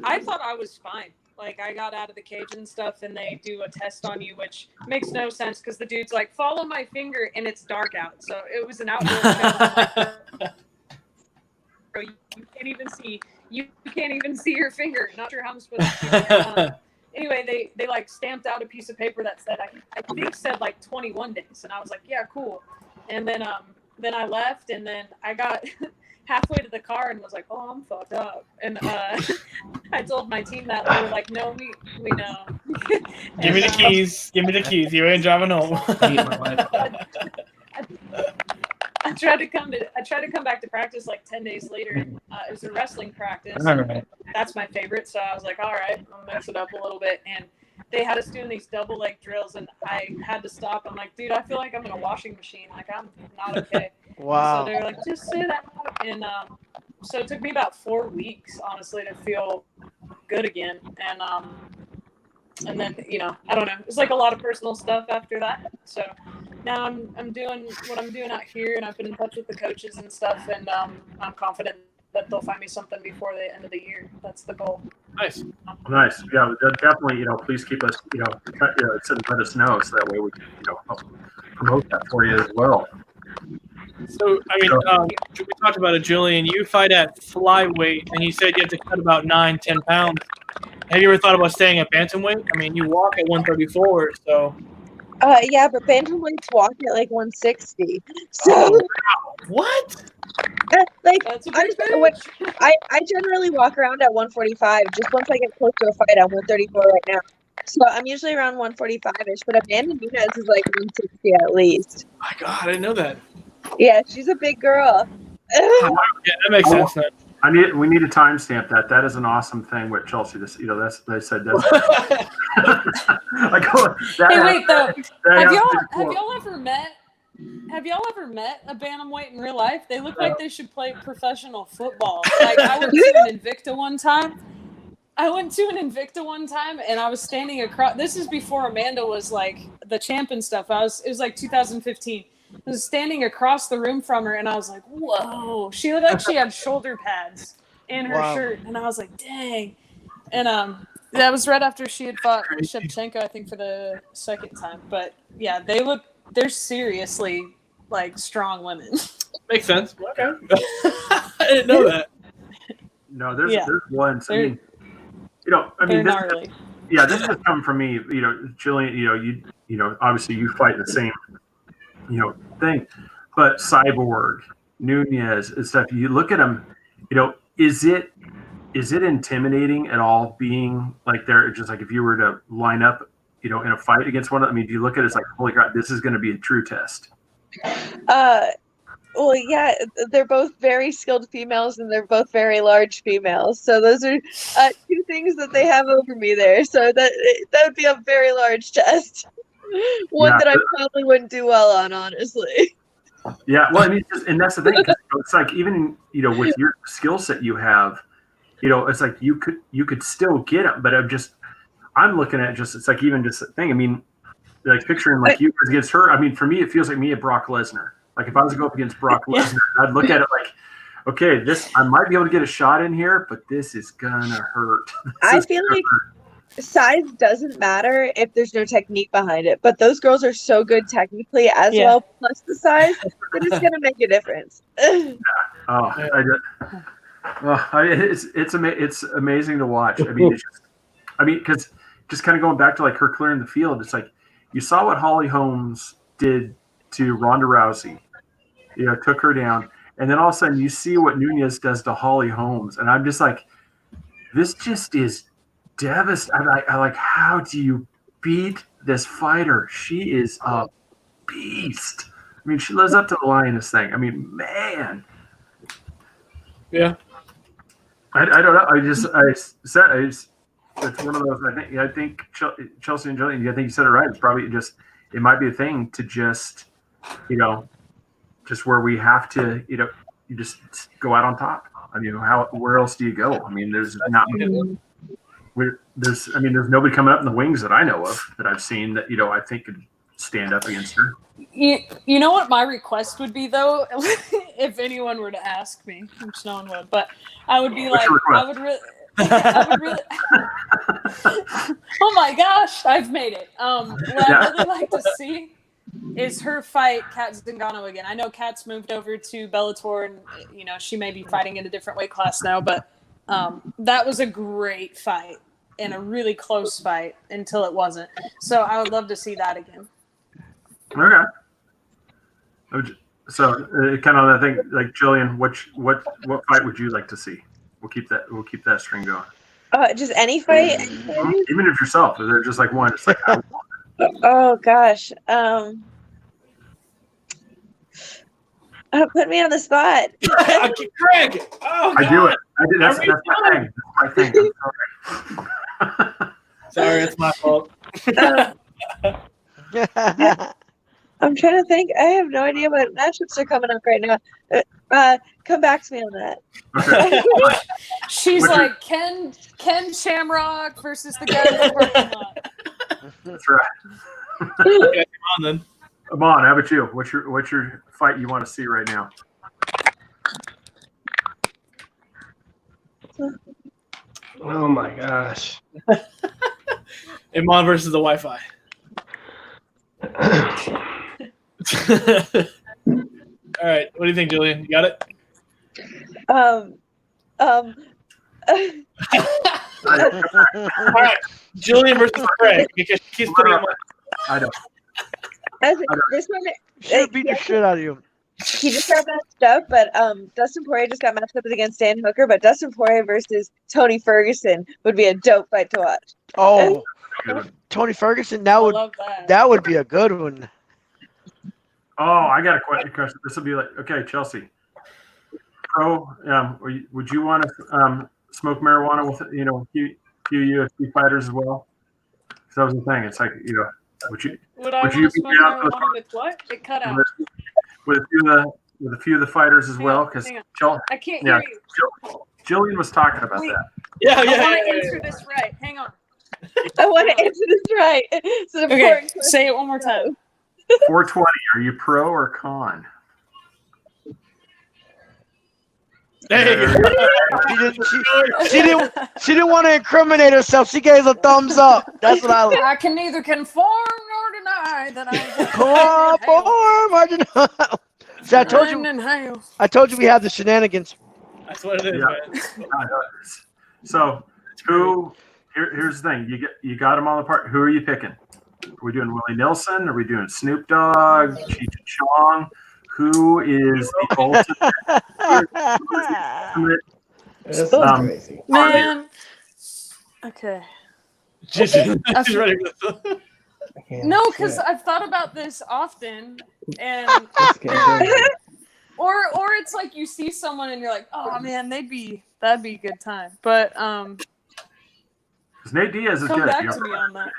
Speaker 9: I thought I was fine. Like I got out of the cage and stuff, and they do a test on you, which makes no sense because the dude's like, "Follow my finger," and it's dark out. So it was an outdoor test. You can't even see. You can't even see your finger. Not sure how I'm supposed to do it. Anyway, they like stamped out a piece of paper that said I think said like 21 days, and I was like, yeah, cool. And then I left, and then I got halfway to the car and was like, oh, I'm fucked up. And I told my team that, they were like, no, we know.
Speaker 7: Give me the keys. Give me the keys. You ain't driving home.
Speaker 9: I tried to come back to practice like 10 days later. And, it was a wrestling practice.
Speaker 7: All right.
Speaker 9: That's my favorite. So I was like, all right, I'll mix it up a little bit. And they had us doing these double leg drills, and I had to stop. I'm like, dude, I feel like I'm in a washing machine. Like I'm not okay.
Speaker 5: Wow.
Speaker 9: So they're like, just sit out. And so it took me about 4 weeks, honestly, to feel good again. And then, you know, I don't know. It's like a lot of personal stuff after that. So now I'm doing what I'm doing out here, and I've been in touch with the coaches and stuff, and I'm confident that they'll find me something before the end of the year. That's the goal.
Speaker 7: Nice.
Speaker 6: Nice. Yeah, definitely. You know, please keep us. You know, let us know so that way we can, help promote that for you as well.
Speaker 7: So, I mean, we talked about it, Julian. You fight at flyweight, and you said you have to cut about 9-10 pounds. Have you ever thought about staying at bantamweight? I mean, you walk at 134, so.
Speaker 8: Yeah, but bantamweights walk at like 160. So
Speaker 7: what?
Speaker 9: That's a big
Speaker 8: I generally walk around at 145. Just once I get close to a fight, I'm 134 right now. So I'm usually around 145ish. But Amanda Nunes is like 160 at least.
Speaker 7: My God, I didn't know that.
Speaker 8: Yeah, she's a big girl.
Speaker 7: Yeah, that makes sense. Then.
Speaker 6: We need to timestamp that. That is an awesome thing with Chelsea. This, they said that's.
Speaker 9: Hey, wait though. Have y'all ever met a bantamweight in real life? They look like they should play professional football. Like I went to an Invicta one time. And I was standing across. This is before Amanda was like the champ and stuff. It was like 2015. I was standing across the room from her, and I was like, whoa. She looked like she had shoulder pads in her shirt, and I was like, dang. And that was right after she had fought Shevchenko, I think, for the second time. But yeah, they're seriously like strong women.
Speaker 7: Makes sense. Okay. I didn't know that.
Speaker 6: No, there's one. I mean,
Speaker 9: they're gnarly.
Speaker 6: This is coming from me. Julian, obviously you fight the same, thing, but Cyborg, Nunez, and stuff. You look at them. Is it intimidating at all being like they're just like if you were to line up, in a fight against one of them? I mean, do you look at it as like, holy crap, this is going to be a true test?
Speaker 8: Well, yeah, they're both very skilled females, and they're both very large females. So those are two things that they have over me there. So that would be a very large test. One that I probably wouldn't do well on, honestly.
Speaker 6: Yeah, well, I mean, and that's the thing. It's like even with your skill set you have, it's like you could still get them, but I'm looking at it's like even just the thing. I mean, like picturing like you against her. I mean, for me, it feels like me and Brock Lesnar. Like if I was to go up against Brock Lesnar, I'd look at it like, okay, I might be able to get a shot in here, but this is gonna hurt.
Speaker 8: I feel like size doesn't matter if there's no technique behind it, but those girls are so good technically as well, plus the size, that it's going to make a difference.
Speaker 6: Well, it's amazing to watch. I mean, because just kind of going back to like her clearing the field, it's like you saw what Holly Holmes did to Ronda Rousey. Took her down, and then all of a sudden you see what Nunez does to Holly Holmes, and I'm just like, this just is devastating. I like, how do you beat this fighter? She is a beast. I mean, she lives up to the lioness thing. I mean, man.
Speaker 7: Yeah.
Speaker 6: I don't know. It's one of those. I think Chelsea and Gillian. I think you said it right. It's probably it might be a thing to just where we have to you just go out on top. I mean, where else do you go? I mean, there's nobody coming up in the wings that I know of that I've seen that I think could stand up against her.
Speaker 9: You know what my request would be though, if anyone were to ask me, which no one would, but I would be like, I would really. Oh my gosh, I've made it. What I'd really like to see is her fight Kat Zingano again. I know Kat's moved over to Bellator, and she may be fighting in a different weight class now, but that was a great fight and a really close fight until it wasn't. So I would love to see that again.
Speaker 6: Okay. So kind of, I think, like Gillian, what fight would you like to see? We'll keep that string going.
Speaker 8: Just any fight.
Speaker 6: Even if yourself, if they're just like one, it's like I want it.
Speaker 8: Oh gosh. Put me on the spot.
Speaker 7: Craig. Oh, God.
Speaker 6: I do it. That's my thing. That's my thing. I'm sorry.
Speaker 7: Sorry, it's my fault.
Speaker 8: I'm trying to think. I have no idea what matchups are coming up right now. Come back to me on that.
Speaker 6: Okay.
Speaker 9: She's like Ken Shamrock versus the guy in the parking lot.
Speaker 6: That's right.
Speaker 7: Okay, come on then.
Speaker 6: Amon, how about you? What's your fight you want to see right now?
Speaker 1: Oh my gosh.
Speaker 7: Iman versus the Wi-Fi. All right, what do you think, Julian? You got it?
Speaker 8: Um.
Speaker 7: All right, Julian versus Craig, because she keeps putting him on.
Speaker 6: I know.
Speaker 8: This one,
Speaker 5: Should beat the shit out of you.
Speaker 8: he just got matched up, but Dustin Poirier just got matched up against Dan Hooker. But Dustin Poirier versus Tony Ferguson would be a dope fight to watch.
Speaker 5: Oh, Tony Ferguson, that would be a good one.
Speaker 6: Oh, I got a question. This will be like, okay, Chelsea. Pro, would you want to smoke marijuana with few UFC fighters as well? Because that was the thing. It's like would you
Speaker 9: want to smoke marijuana with what? It cut out.
Speaker 6: With a few of the fighters as well, because
Speaker 9: I can't hear you.
Speaker 6: Jillian was talking about that.
Speaker 7: Yeah.
Speaker 9: I want to answer this right. Hang on.
Speaker 8: I want to answer this right. It's an
Speaker 9: Okay,
Speaker 8: important question.
Speaker 9: say it one more time.
Speaker 6: 420. Are you pro or con?
Speaker 7: Hey.
Speaker 5: She didn't want to incriminate herself. She gave a thumbs up. That's what I
Speaker 9: I can neither conform nor deny that
Speaker 5: conform. See, I told you we have the shenanigans.
Speaker 7: That's what it is, man.
Speaker 6: So, here's the thing. You got them all apart. Who are you picking? Are we doing Willie Nelson? Are we doing Snoop Dogg? Cheech and Chong? Who is the ultimate?
Speaker 1: That's crazy.
Speaker 9: Man. Okay.
Speaker 7: She's ready for this.
Speaker 9: No, because I've thought about this often, and or it's like you see someone and you're like, oh man, that'd be a good time. But
Speaker 6: Nate Diaz is
Speaker 9: come
Speaker 6: good.
Speaker 9: back to me on that.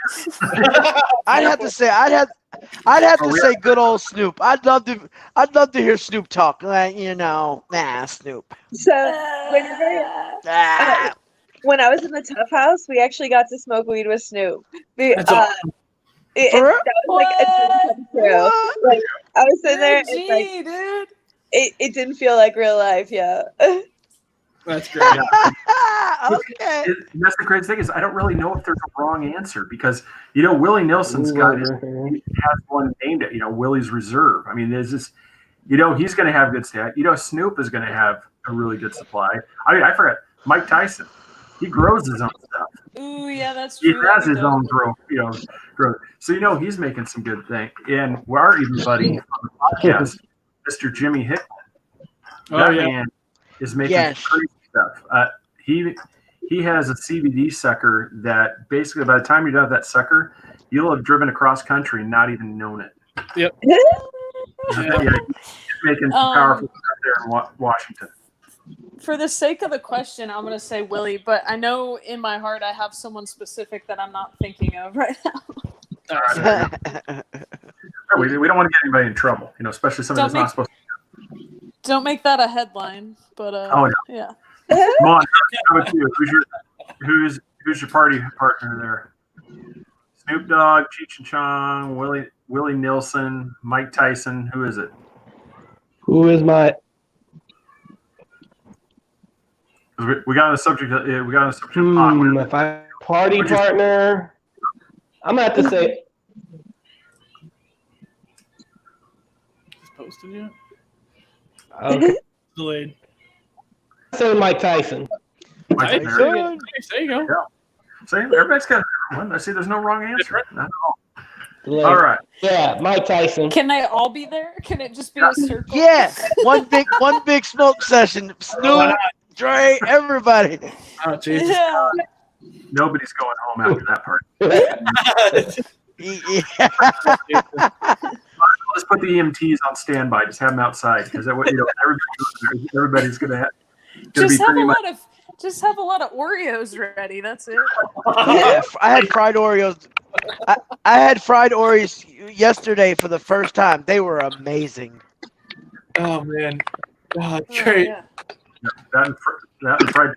Speaker 5: I'd have to say good old Snoop. I'd love to hear Snoop talk. Like, Snoop.
Speaker 8: So when I was in the Tough House, we actually got to smoke weed with Snoop.
Speaker 7: That's awesome.
Speaker 8: That was like a dream come true. Like I was sitting there, and, like,
Speaker 9: dude.
Speaker 8: it didn't feel like real life. Yeah.
Speaker 7: That's great.
Speaker 5: Okay.
Speaker 6: That's the crazy thing is I don't really know if there's a wrong answer because Willie Nelson's got he has one named it. Willie's Reserve. I mean, there's this. He's going to have good stat. Snoop is going to have a really good supply. I forgot Mike Tyson. He grows his own stuff.
Speaker 9: Ooh, yeah, that's
Speaker 6: He
Speaker 9: true.
Speaker 6: has his own growth. So he's making some good thing. And our even buddy on the podcast, Mr. Jimmy Hickman. That man is making some crazy stuff. He has a CBD sucker that basically by the time you're done with that sucker, you'll have driven across country and not even known it.
Speaker 7: Yep.
Speaker 6: He's making some powerful stuff there in Washington.
Speaker 9: For the sake of the question, I'm going to say Willie, but I know in my heart I have someone specific that I'm not thinking of right now.
Speaker 6: All right. we don't want to get anybody in trouble, especially somebody that's not supposed to.
Speaker 9: Don't make that a headline, but yeah.
Speaker 6: Come on, how about you? Who's your party partner there? Snoop Dogg, Cheech and Chong, Willie Nelson, Mike Tyson. Who is it?
Speaker 1: Who is my?
Speaker 6: We got on the subject. We got on the subject.
Speaker 1: If I party partner, I'm gonna have to say.
Speaker 7: Is posted yet?
Speaker 1: Okay.
Speaker 7: Delayed.
Speaker 1: Say Mike Tyson.
Speaker 6: Mike
Speaker 7: There you go.
Speaker 6: Yeah. See, everybody's got one. I see. There's no wrong answer. Not at all.
Speaker 1: Delayed.
Speaker 6: All right.
Speaker 1: Yeah, Mike Tyson.
Speaker 9: Can they all be there? Can it just be a circle?
Speaker 5: Yes, one big smoke session. Snoop, Dre, everybody.
Speaker 7: Oh, Jesus.
Speaker 9: Yeah.
Speaker 6: Nobody's going home after that part. Let's put the EMTs on standby. Just have them outside because everybody's gonna have.
Speaker 9: Just have a lot of Oreos ready. That's it.
Speaker 5: Yeah, I had fried Oreos. I had fried Oreos yesterday for the first time. They were amazing.
Speaker 7: Oh man. Oh,
Speaker 9: Oh,
Speaker 7: great.
Speaker 9: yeah.
Speaker 6: That and fried.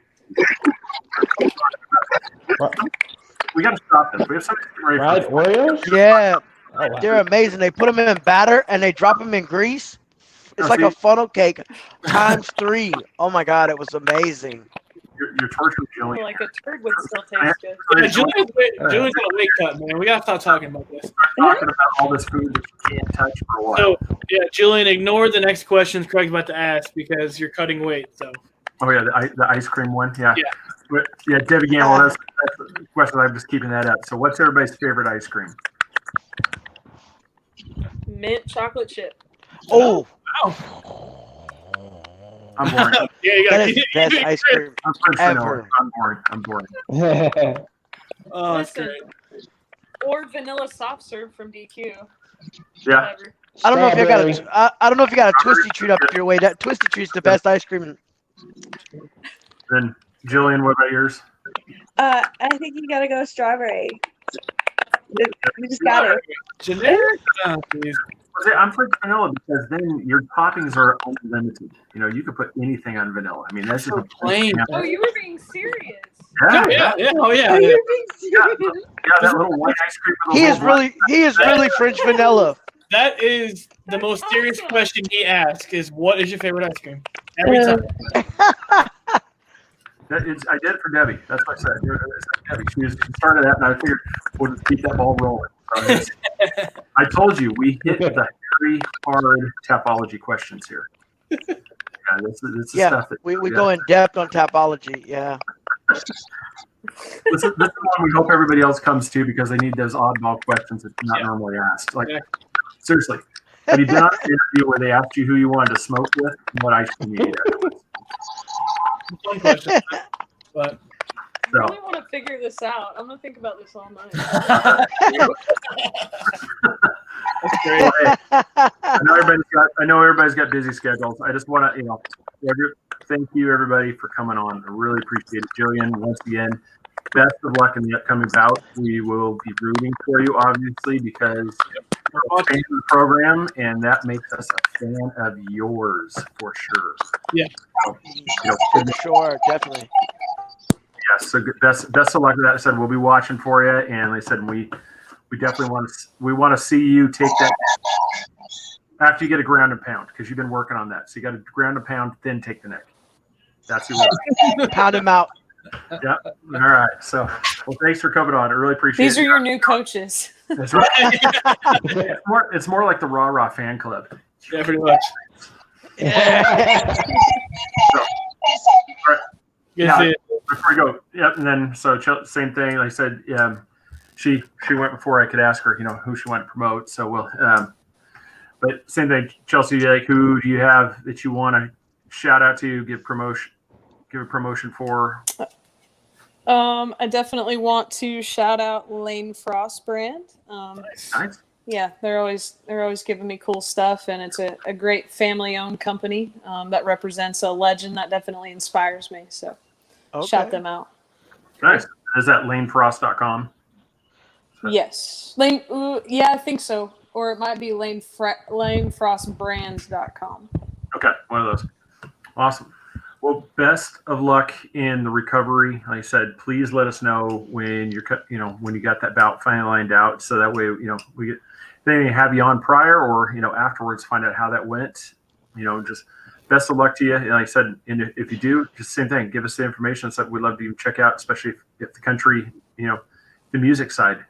Speaker 6: We got to stop this. We have something ready
Speaker 1: Right,
Speaker 6: for
Speaker 1: Oreos?
Speaker 5: Yeah,
Speaker 1: Oh, wow.
Speaker 5: they're amazing. They put them in batter and they drop them in grease. It's like a funnel cake times 3. Oh my God, it was amazing.
Speaker 6: You're torturing Jillian.
Speaker 9: Like a turd would still taste good.
Speaker 7: Yeah, Julian's on a weight cut, man. We gotta stop talking about this.
Speaker 6: We're talking about all this food that you can't touch for a while.
Speaker 7: So, yeah, Julian, ignore the next questions Craig's about to ask because you're cutting weight. So,
Speaker 6: Oh yeah, the ice cream one. Yeah.
Speaker 7: Yeah.
Speaker 6: But, yeah, Debbie Gamble. That's the question. I'm just keeping that up. So, what's everybody's favorite ice cream?
Speaker 9: Mint chocolate chip.
Speaker 5: Oh,
Speaker 6: I'm boring.
Speaker 7: yeah, you
Speaker 5: that
Speaker 7: got
Speaker 5: is the best ice cream
Speaker 6: I'm French vanilla.
Speaker 5: ever.
Speaker 6: I'm boring.
Speaker 7: Oh, that's
Speaker 9: Listen,
Speaker 7: great.
Speaker 9: or vanilla soft serve from DQ.
Speaker 6: Yeah.
Speaker 9: Whatever.
Speaker 5: I don't know if you got
Speaker 1: Strawberry.
Speaker 5: I don't know if you got a twisty treat up your way. That twisty treat's the best ice cream.
Speaker 6: Then Jillian, what about yours?
Speaker 8: I think you gotta go strawberry. You just got it.
Speaker 7: Generic? Oh, please.
Speaker 6: See, I'm French vanilla because then your toppings are unlimited. You could put anything on vanilla. I mean, that's just a
Speaker 7: plain.
Speaker 9: Oh, you were being serious.
Speaker 6: Yeah,
Speaker 7: Oh, yeah. Oh, yeah.
Speaker 8: Oh,
Speaker 7: yeah.
Speaker 8: you're being serious.
Speaker 6: Yeah, that little white ice cream. With
Speaker 5: He
Speaker 6: a
Speaker 5: is
Speaker 6: little
Speaker 5: really French vanilla.
Speaker 7: That is the most serious question he asks is, what is your favorite ice cream? Every time.
Speaker 6: I did it for Debbie. That's what I said. Debbie, she started that, and I figured we'll just keep that ball rolling. I told you we hit the very hard topology questions here. Yeah, this is
Speaker 5: Yeah,
Speaker 6: stuff that
Speaker 5: we go in depth on topology. Yeah.
Speaker 6: This is one we hope everybody else comes to because they need those oddball questions that you're not normally asked. Like, seriously, have you done an interview where they asked you who you wanted to smoke with and what ice cream you ate?
Speaker 7: Fun question. But
Speaker 9: I really want to figure this out. I'm gonna think about this all night.
Speaker 7: that's great.
Speaker 6: I know everybody's got busy schedules. I just want to, thank you everybody for coming on. I really appreciate it. Jillian, once again, best of luck in the upcoming bout. We will be rooting for you, obviously, because you're a fan of the program, and that makes us a fan of yours for sure.
Speaker 7: Yeah.
Speaker 6: So,
Speaker 5: For sure, definitely.
Speaker 6: Yes, so best of luck with that. I said we'll be watching for you, and like I said we definitely want to see you take that after you get a ground and pound because you've been working on that. So you got a ground and pound, then take the neck. That's your
Speaker 5: Pound him out.
Speaker 6: Yeah. All right. So, well, thanks for coming on. I really appreciate it.
Speaker 9: These are your new coaches.
Speaker 6: That's right. It's more like the Rah Rah fan club.
Speaker 7: Yeah, pretty much.
Speaker 6: So, Yeah, before we go, yep. And then same thing. Like I said, she went before I could ask her, who she wanted to promote. So we'll, but same thing, Chelsea. Like, who do you have that you want to shout out to, give a promotion for?
Speaker 9: I definitely want to shout out Lane Frost brand.
Speaker 6: Nice.
Speaker 9: Yeah, they're always giving me cool stuff, and it's a great family-owned company that represents a legend that definitely inspires me. So, shout them out.
Speaker 6: Nice. Is that lanefrost.com?
Speaker 9: Yes, Lane. Yeah, I think so, or it might be lanefrostbrands.com.
Speaker 6: Okay, one of those. Awesome. Well, best of luck in the recovery. Like I said, please let us know when when you got that bout finally lined out, so that way we get they have you on prior or afterwards, find out how that went. Just best of luck to you. And like I said, and if you do, just same thing, give us the information. So we'd love to even check out, especially if the country, the music side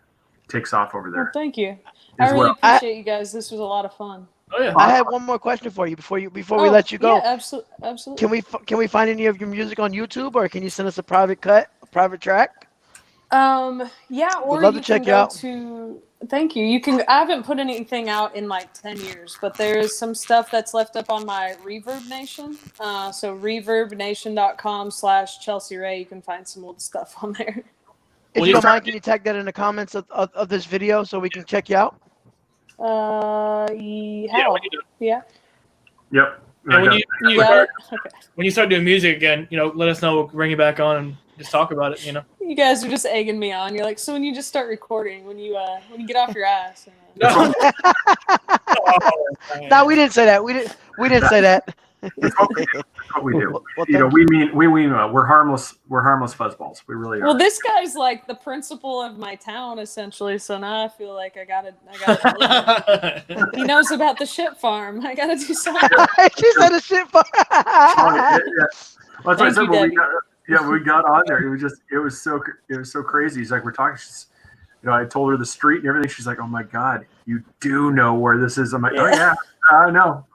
Speaker 6: takes off over there.
Speaker 9: Well, thank you. I really appreciate you guys. This was a lot of fun.
Speaker 7: Oh yeah.
Speaker 5: I have one more question for you before we let you go.
Speaker 9: Yeah, absolutely.
Speaker 5: Can we find any of your music on YouTube, or can you send us a private track?
Speaker 9: Yeah, or
Speaker 5: we'd love
Speaker 9: you
Speaker 5: to check
Speaker 9: can
Speaker 5: you
Speaker 9: go
Speaker 5: out.
Speaker 9: to. Thank you. I haven't put anything out in like 10 years, but there's some stuff that's left up on my Reverb Nation. So reverbnation.com/Chelsea Ray. You can find some old stuff on there.
Speaker 5: If you don't mind, can you tag that in the comments of this video so we can check you out?
Speaker 9: Yeah.
Speaker 6: Yep.
Speaker 7: And
Speaker 9: when
Speaker 7: you start doing music again, let us know. We'll bring you back on and just talk about it.
Speaker 9: You guys are just egging me on. You're like, so when you just start recording, when you get off your ass.
Speaker 7: No.
Speaker 5: No, we didn't say that. We didn't say that.
Speaker 6: That's what we do.
Speaker 5: Well,
Speaker 6: we mean we're harmless fuzzballs. We really are.
Speaker 9: Well, this guy's like the principal of my town, essentially. So now I feel like I gotta. He knows about the shit farm. I gotta do something.
Speaker 5: She said a shit farm.
Speaker 6: Yeah. Well, that's
Speaker 9: Thank
Speaker 6: what I
Speaker 9: you,
Speaker 6: said. We got on there. It was so crazy. He's like, we're talking. I told her the street and everything. She's like, oh my God, you do know where this is. I'm like, oh yeah, I know.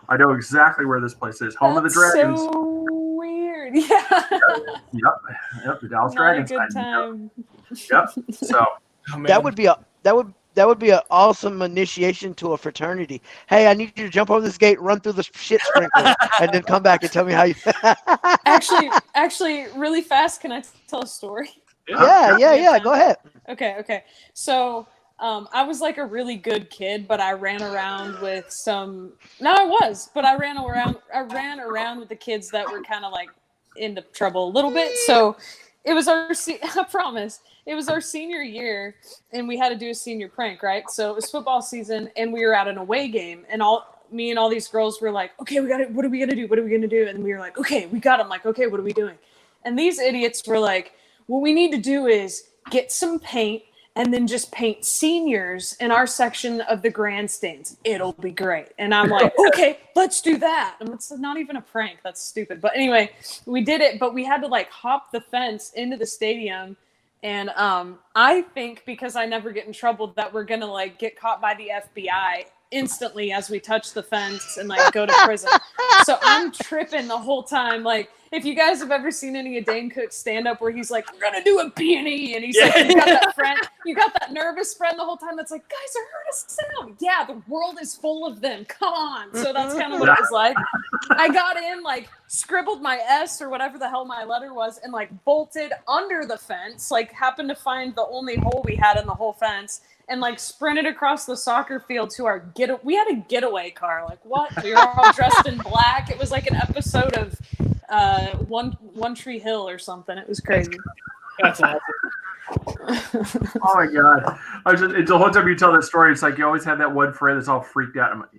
Speaker 6: I know exactly where this place is. Home of the Dragons.
Speaker 9: So weird. Yeah.
Speaker 6: Yep. The Dallas
Speaker 9: Not
Speaker 6: Dragons.
Speaker 9: a good time.
Speaker 6: Yep. So
Speaker 5: that would be an awesome initiation to a fraternity. Hey, I need you to jump over this gate, run through the shit sprinkler, and then come back and tell me how you.
Speaker 9: actually, really fast. Can I tell a story?
Speaker 5: Yeah. Go ahead.
Speaker 9: Okay. So. I was like a really good kid, but I ran around with some. No, I was, but I ran around with the kids that were kind of like into trouble a little bit. So it was I promise, it was our senior year, and we had to do a senior prank, right? So it was football season, and we were at an away game, and me and all these girls were like, okay, we got it. What are we gonna do? What are we gonna do? And we were like, okay, we got them. Like, okay, what are we doing? And these idiots were like, what we need to do is get some paint. And then just paint seniors in our section of the grandstands. It'll be great. And I'm like, okay, let's do that. And it's not even a prank. That's stupid. But anyway, we did it, but we had to like hop the fence into the stadium. And I think because I never get in trouble that we're going to like get caught by the FBI instantly as we touch the fence and like go to prison. So I'm tripping the whole time. Like, if you guys have ever seen any of Dane Cook's stand-up where he's like, we're going to do a peony, and he's like, you got that nervous friend the whole time that's like, guys, I heard a sound. Yeah, the world is full of them. Come on. So that's kind of what it was like. I got in, like, scribbled my S or whatever the hell my letter was, and, like, bolted under the fence, like, happened to find the only hole we had in the whole fence, and, like, sprinted across the soccer field to our we had a getaway car. Like, what? We were all dressed in black. It was like an episode of One Tree Hill or something. It was crazy.
Speaker 7: That's awesome.
Speaker 6: Oh my God! It's the whole time you tell that story. It's like you always have that one friend that's all freaked out. I'm like,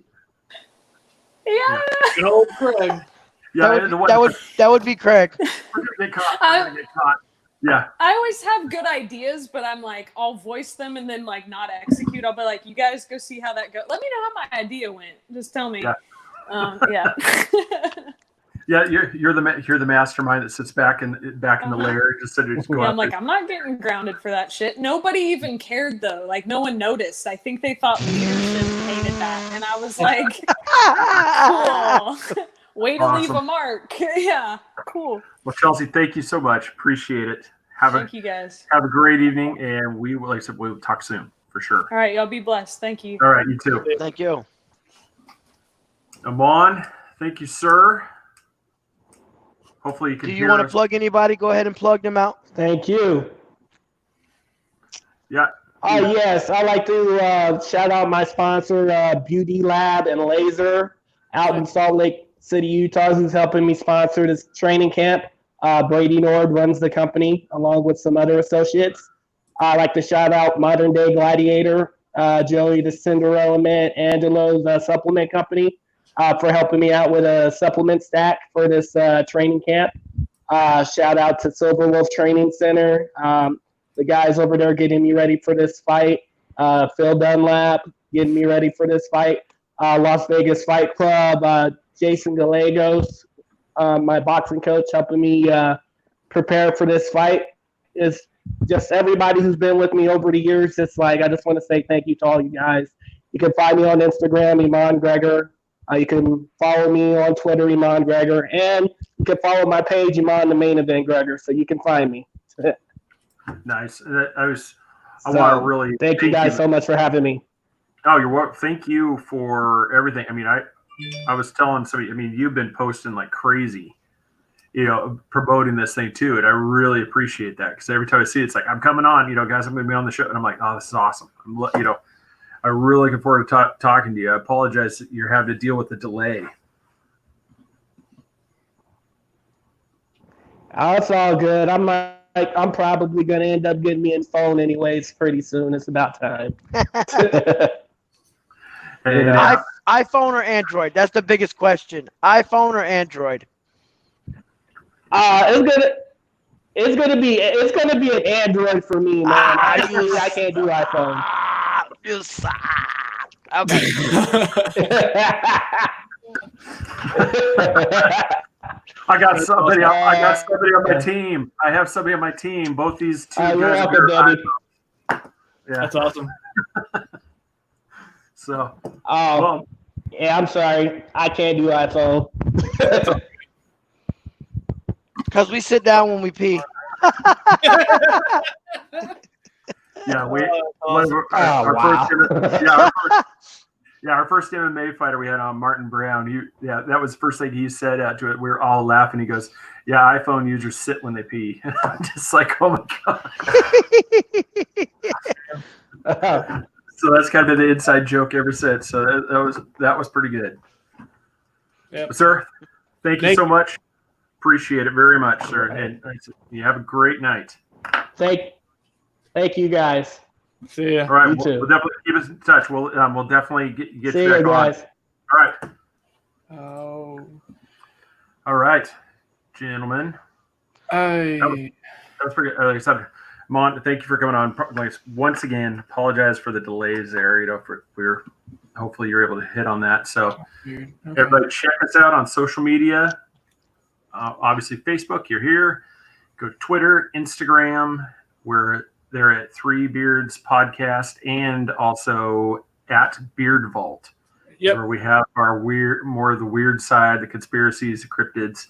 Speaker 9: yeah.
Speaker 7: Good old Craig.
Speaker 6: Yeah,
Speaker 5: that would be Craig.
Speaker 6: We're gonna get caught. We're gonna get caught. Yeah.
Speaker 9: I always have good ideas, but I'm like, I'll voice them and then like not execute. I'll be like, you guys go see how that goes. Let me know how my idea went. Just tell me.
Speaker 6: Yeah.
Speaker 9: Yeah.
Speaker 6: Yeah, you're the mastermind that sits back in the lair, just sitting.
Speaker 9: Yeah, I'm like, I'm not getting grounded for that shit. Nobody even cared though. Like, no one noticed. I think they thought leadership hated that, and I was like, cool. Way to leave a mark. Yeah, cool.
Speaker 6: Well, Chelsea, thank you so much. Appreciate it.
Speaker 9: Thank you guys.
Speaker 6: Have a great evening, and we will, like I said, we'll talk soon for sure.
Speaker 9: All right, y'all be blessed. Thank you.
Speaker 6: All right, you too.
Speaker 5: Thank you.
Speaker 6: Amon, thank you, sir. Hopefully you can
Speaker 5: Do you
Speaker 6: hear
Speaker 5: want to
Speaker 6: us.
Speaker 5: plug anybody? Go ahead and plug them out.
Speaker 1: Thank you.
Speaker 6: Yeah.
Speaker 1: Yes, I'd like to shout out my sponsor, Beauty Lab and Laser, out in Salt Lake City, Utah, who's helping me sponsor this training camp. Brady Nord runs the company along with some other associates. I'd like to shout out Modern Day Gladiator, Joey the Cinderella Man, Angelo's supplement company, for helping me out with a supplement stack for this training camp. Shout out to Silver Wolf Training Center. The guys over there getting me ready for this fight. Phil Dunlap getting me ready for this fight. Las Vegas Fight Club. Jason Gallegos, my boxing coach, helping me prepare for this fight. Is just everybody who's been with me over the years. I just want to say thank you to all you guys. You can find me on Instagram, Iman Gregor. You can follow me on Twitter, Iman Gregor, and you can follow my page, Iman the Main Event Gregor, so you can find me.
Speaker 6: Nice. I want to really
Speaker 1: thank you guys so much for having me.
Speaker 6: Oh, you're welcome. Thank you for everything. I mean, I was telling somebody. I mean, you've been posting like crazy, promoting this thing too, and I really appreciate that because every time I see it, it's like I'm coming on. Guys, I'm going to be on the show, and I'm like, oh, this is awesome. I'm really looking forward to talking to you. I apologize that you're having to deal with the delay.
Speaker 1: Oh, it's all good. I'm probably going to end up getting me a phone anyways pretty soon. It's about time.
Speaker 5: iPhone or Android? That's the biggest question. iPhone or Android?
Speaker 1: It's gonna be an Android for me, man. I can't do iPhone.
Speaker 5: You suck. Okay.
Speaker 6: I got somebody on my team. I have somebody on my team. Both these two guys.
Speaker 1: Welcome, Debbie.
Speaker 6: Yeah,
Speaker 7: that's awesome.
Speaker 6: So.
Speaker 1: Yeah, I'm sorry. I can't do iPhone.
Speaker 5: Because we sit down when we pee.
Speaker 6: Yeah, our first MMA fighter we had on, Martin Brown. That was the first thing he said to it. We were all laughing. He goes, "Yeah, iPhone users sit when they pee." Just like, oh my god. So that's kind of been the inside joke ever since. So that was pretty good. Yep. Sir, thank you so much. Appreciate it very much, sir. Right. And you have a great night.
Speaker 1: Thank you, guys.
Speaker 7: See ya.
Speaker 6: All right, we'll definitely keep us in touch. We'll definitely get
Speaker 1: See
Speaker 6: you back
Speaker 1: guys.
Speaker 6: On. All right.
Speaker 7: Oh.
Speaker 6: All right, gentlemen. That was pretty good. Like I said, Mon, thank you for coming on. Once again, apologize for the delays there. Hopefully you're able to hit on that. So everybody check us out on social media. Obviously Facebook, you're here. Go to Twitter, Instagram. We're there at Three Beards Podcast and also at Beard Vault.
Speaker 7: Yep.
Speaker 6: Where we have our more of the weird side, the conspiracies, the cryptids.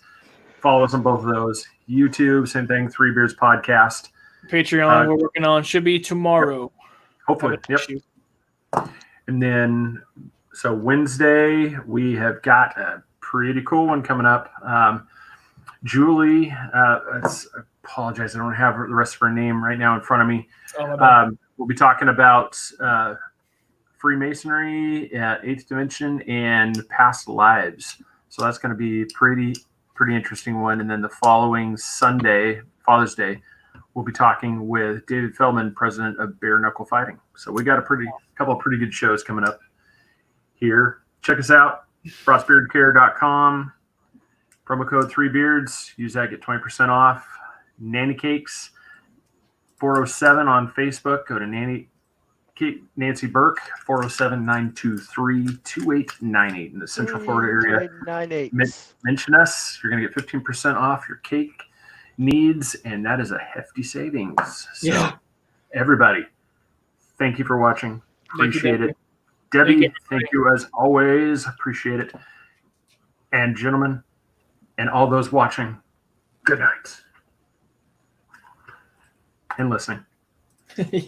Speaker 6: Follow us on both of those. YouTube, same thing, Three Beards Podcast.
Speaker 7: Patreon we're working on should be tomorrow.
Speaker 6: Hopefully. Yep. And then so Wednesday we have got a pretty cool one coming up. Julie, I apologize, I don't have the rest of her name right now in front of me. We'll be talking about Freemasonry, Eighth Dimension, and past lives. So that's going to be pretty interesting one. And then the following Sunday, Father's Day, we'll be talking with David Feldman, president of Bare Knuckle Fighting. So we got a couple of pretty good shows coming up here. Check us out, BrotsBeardCare.com. Promo code 3Beards. Use that, get 20% off. Nanny Cakes 407 on Facebook. Go to Nancy Burke 407-923-2898 in the Central Florida area. Mention us. You're going to get 15% off your cake needs, and that is a hefty savings. So everybody, thank you for watching. Appreciate it. Debbie, thank you as always. Appreciate it. and gentlemen, and all those watching, good night and listening.
Speaker 7: Yeah.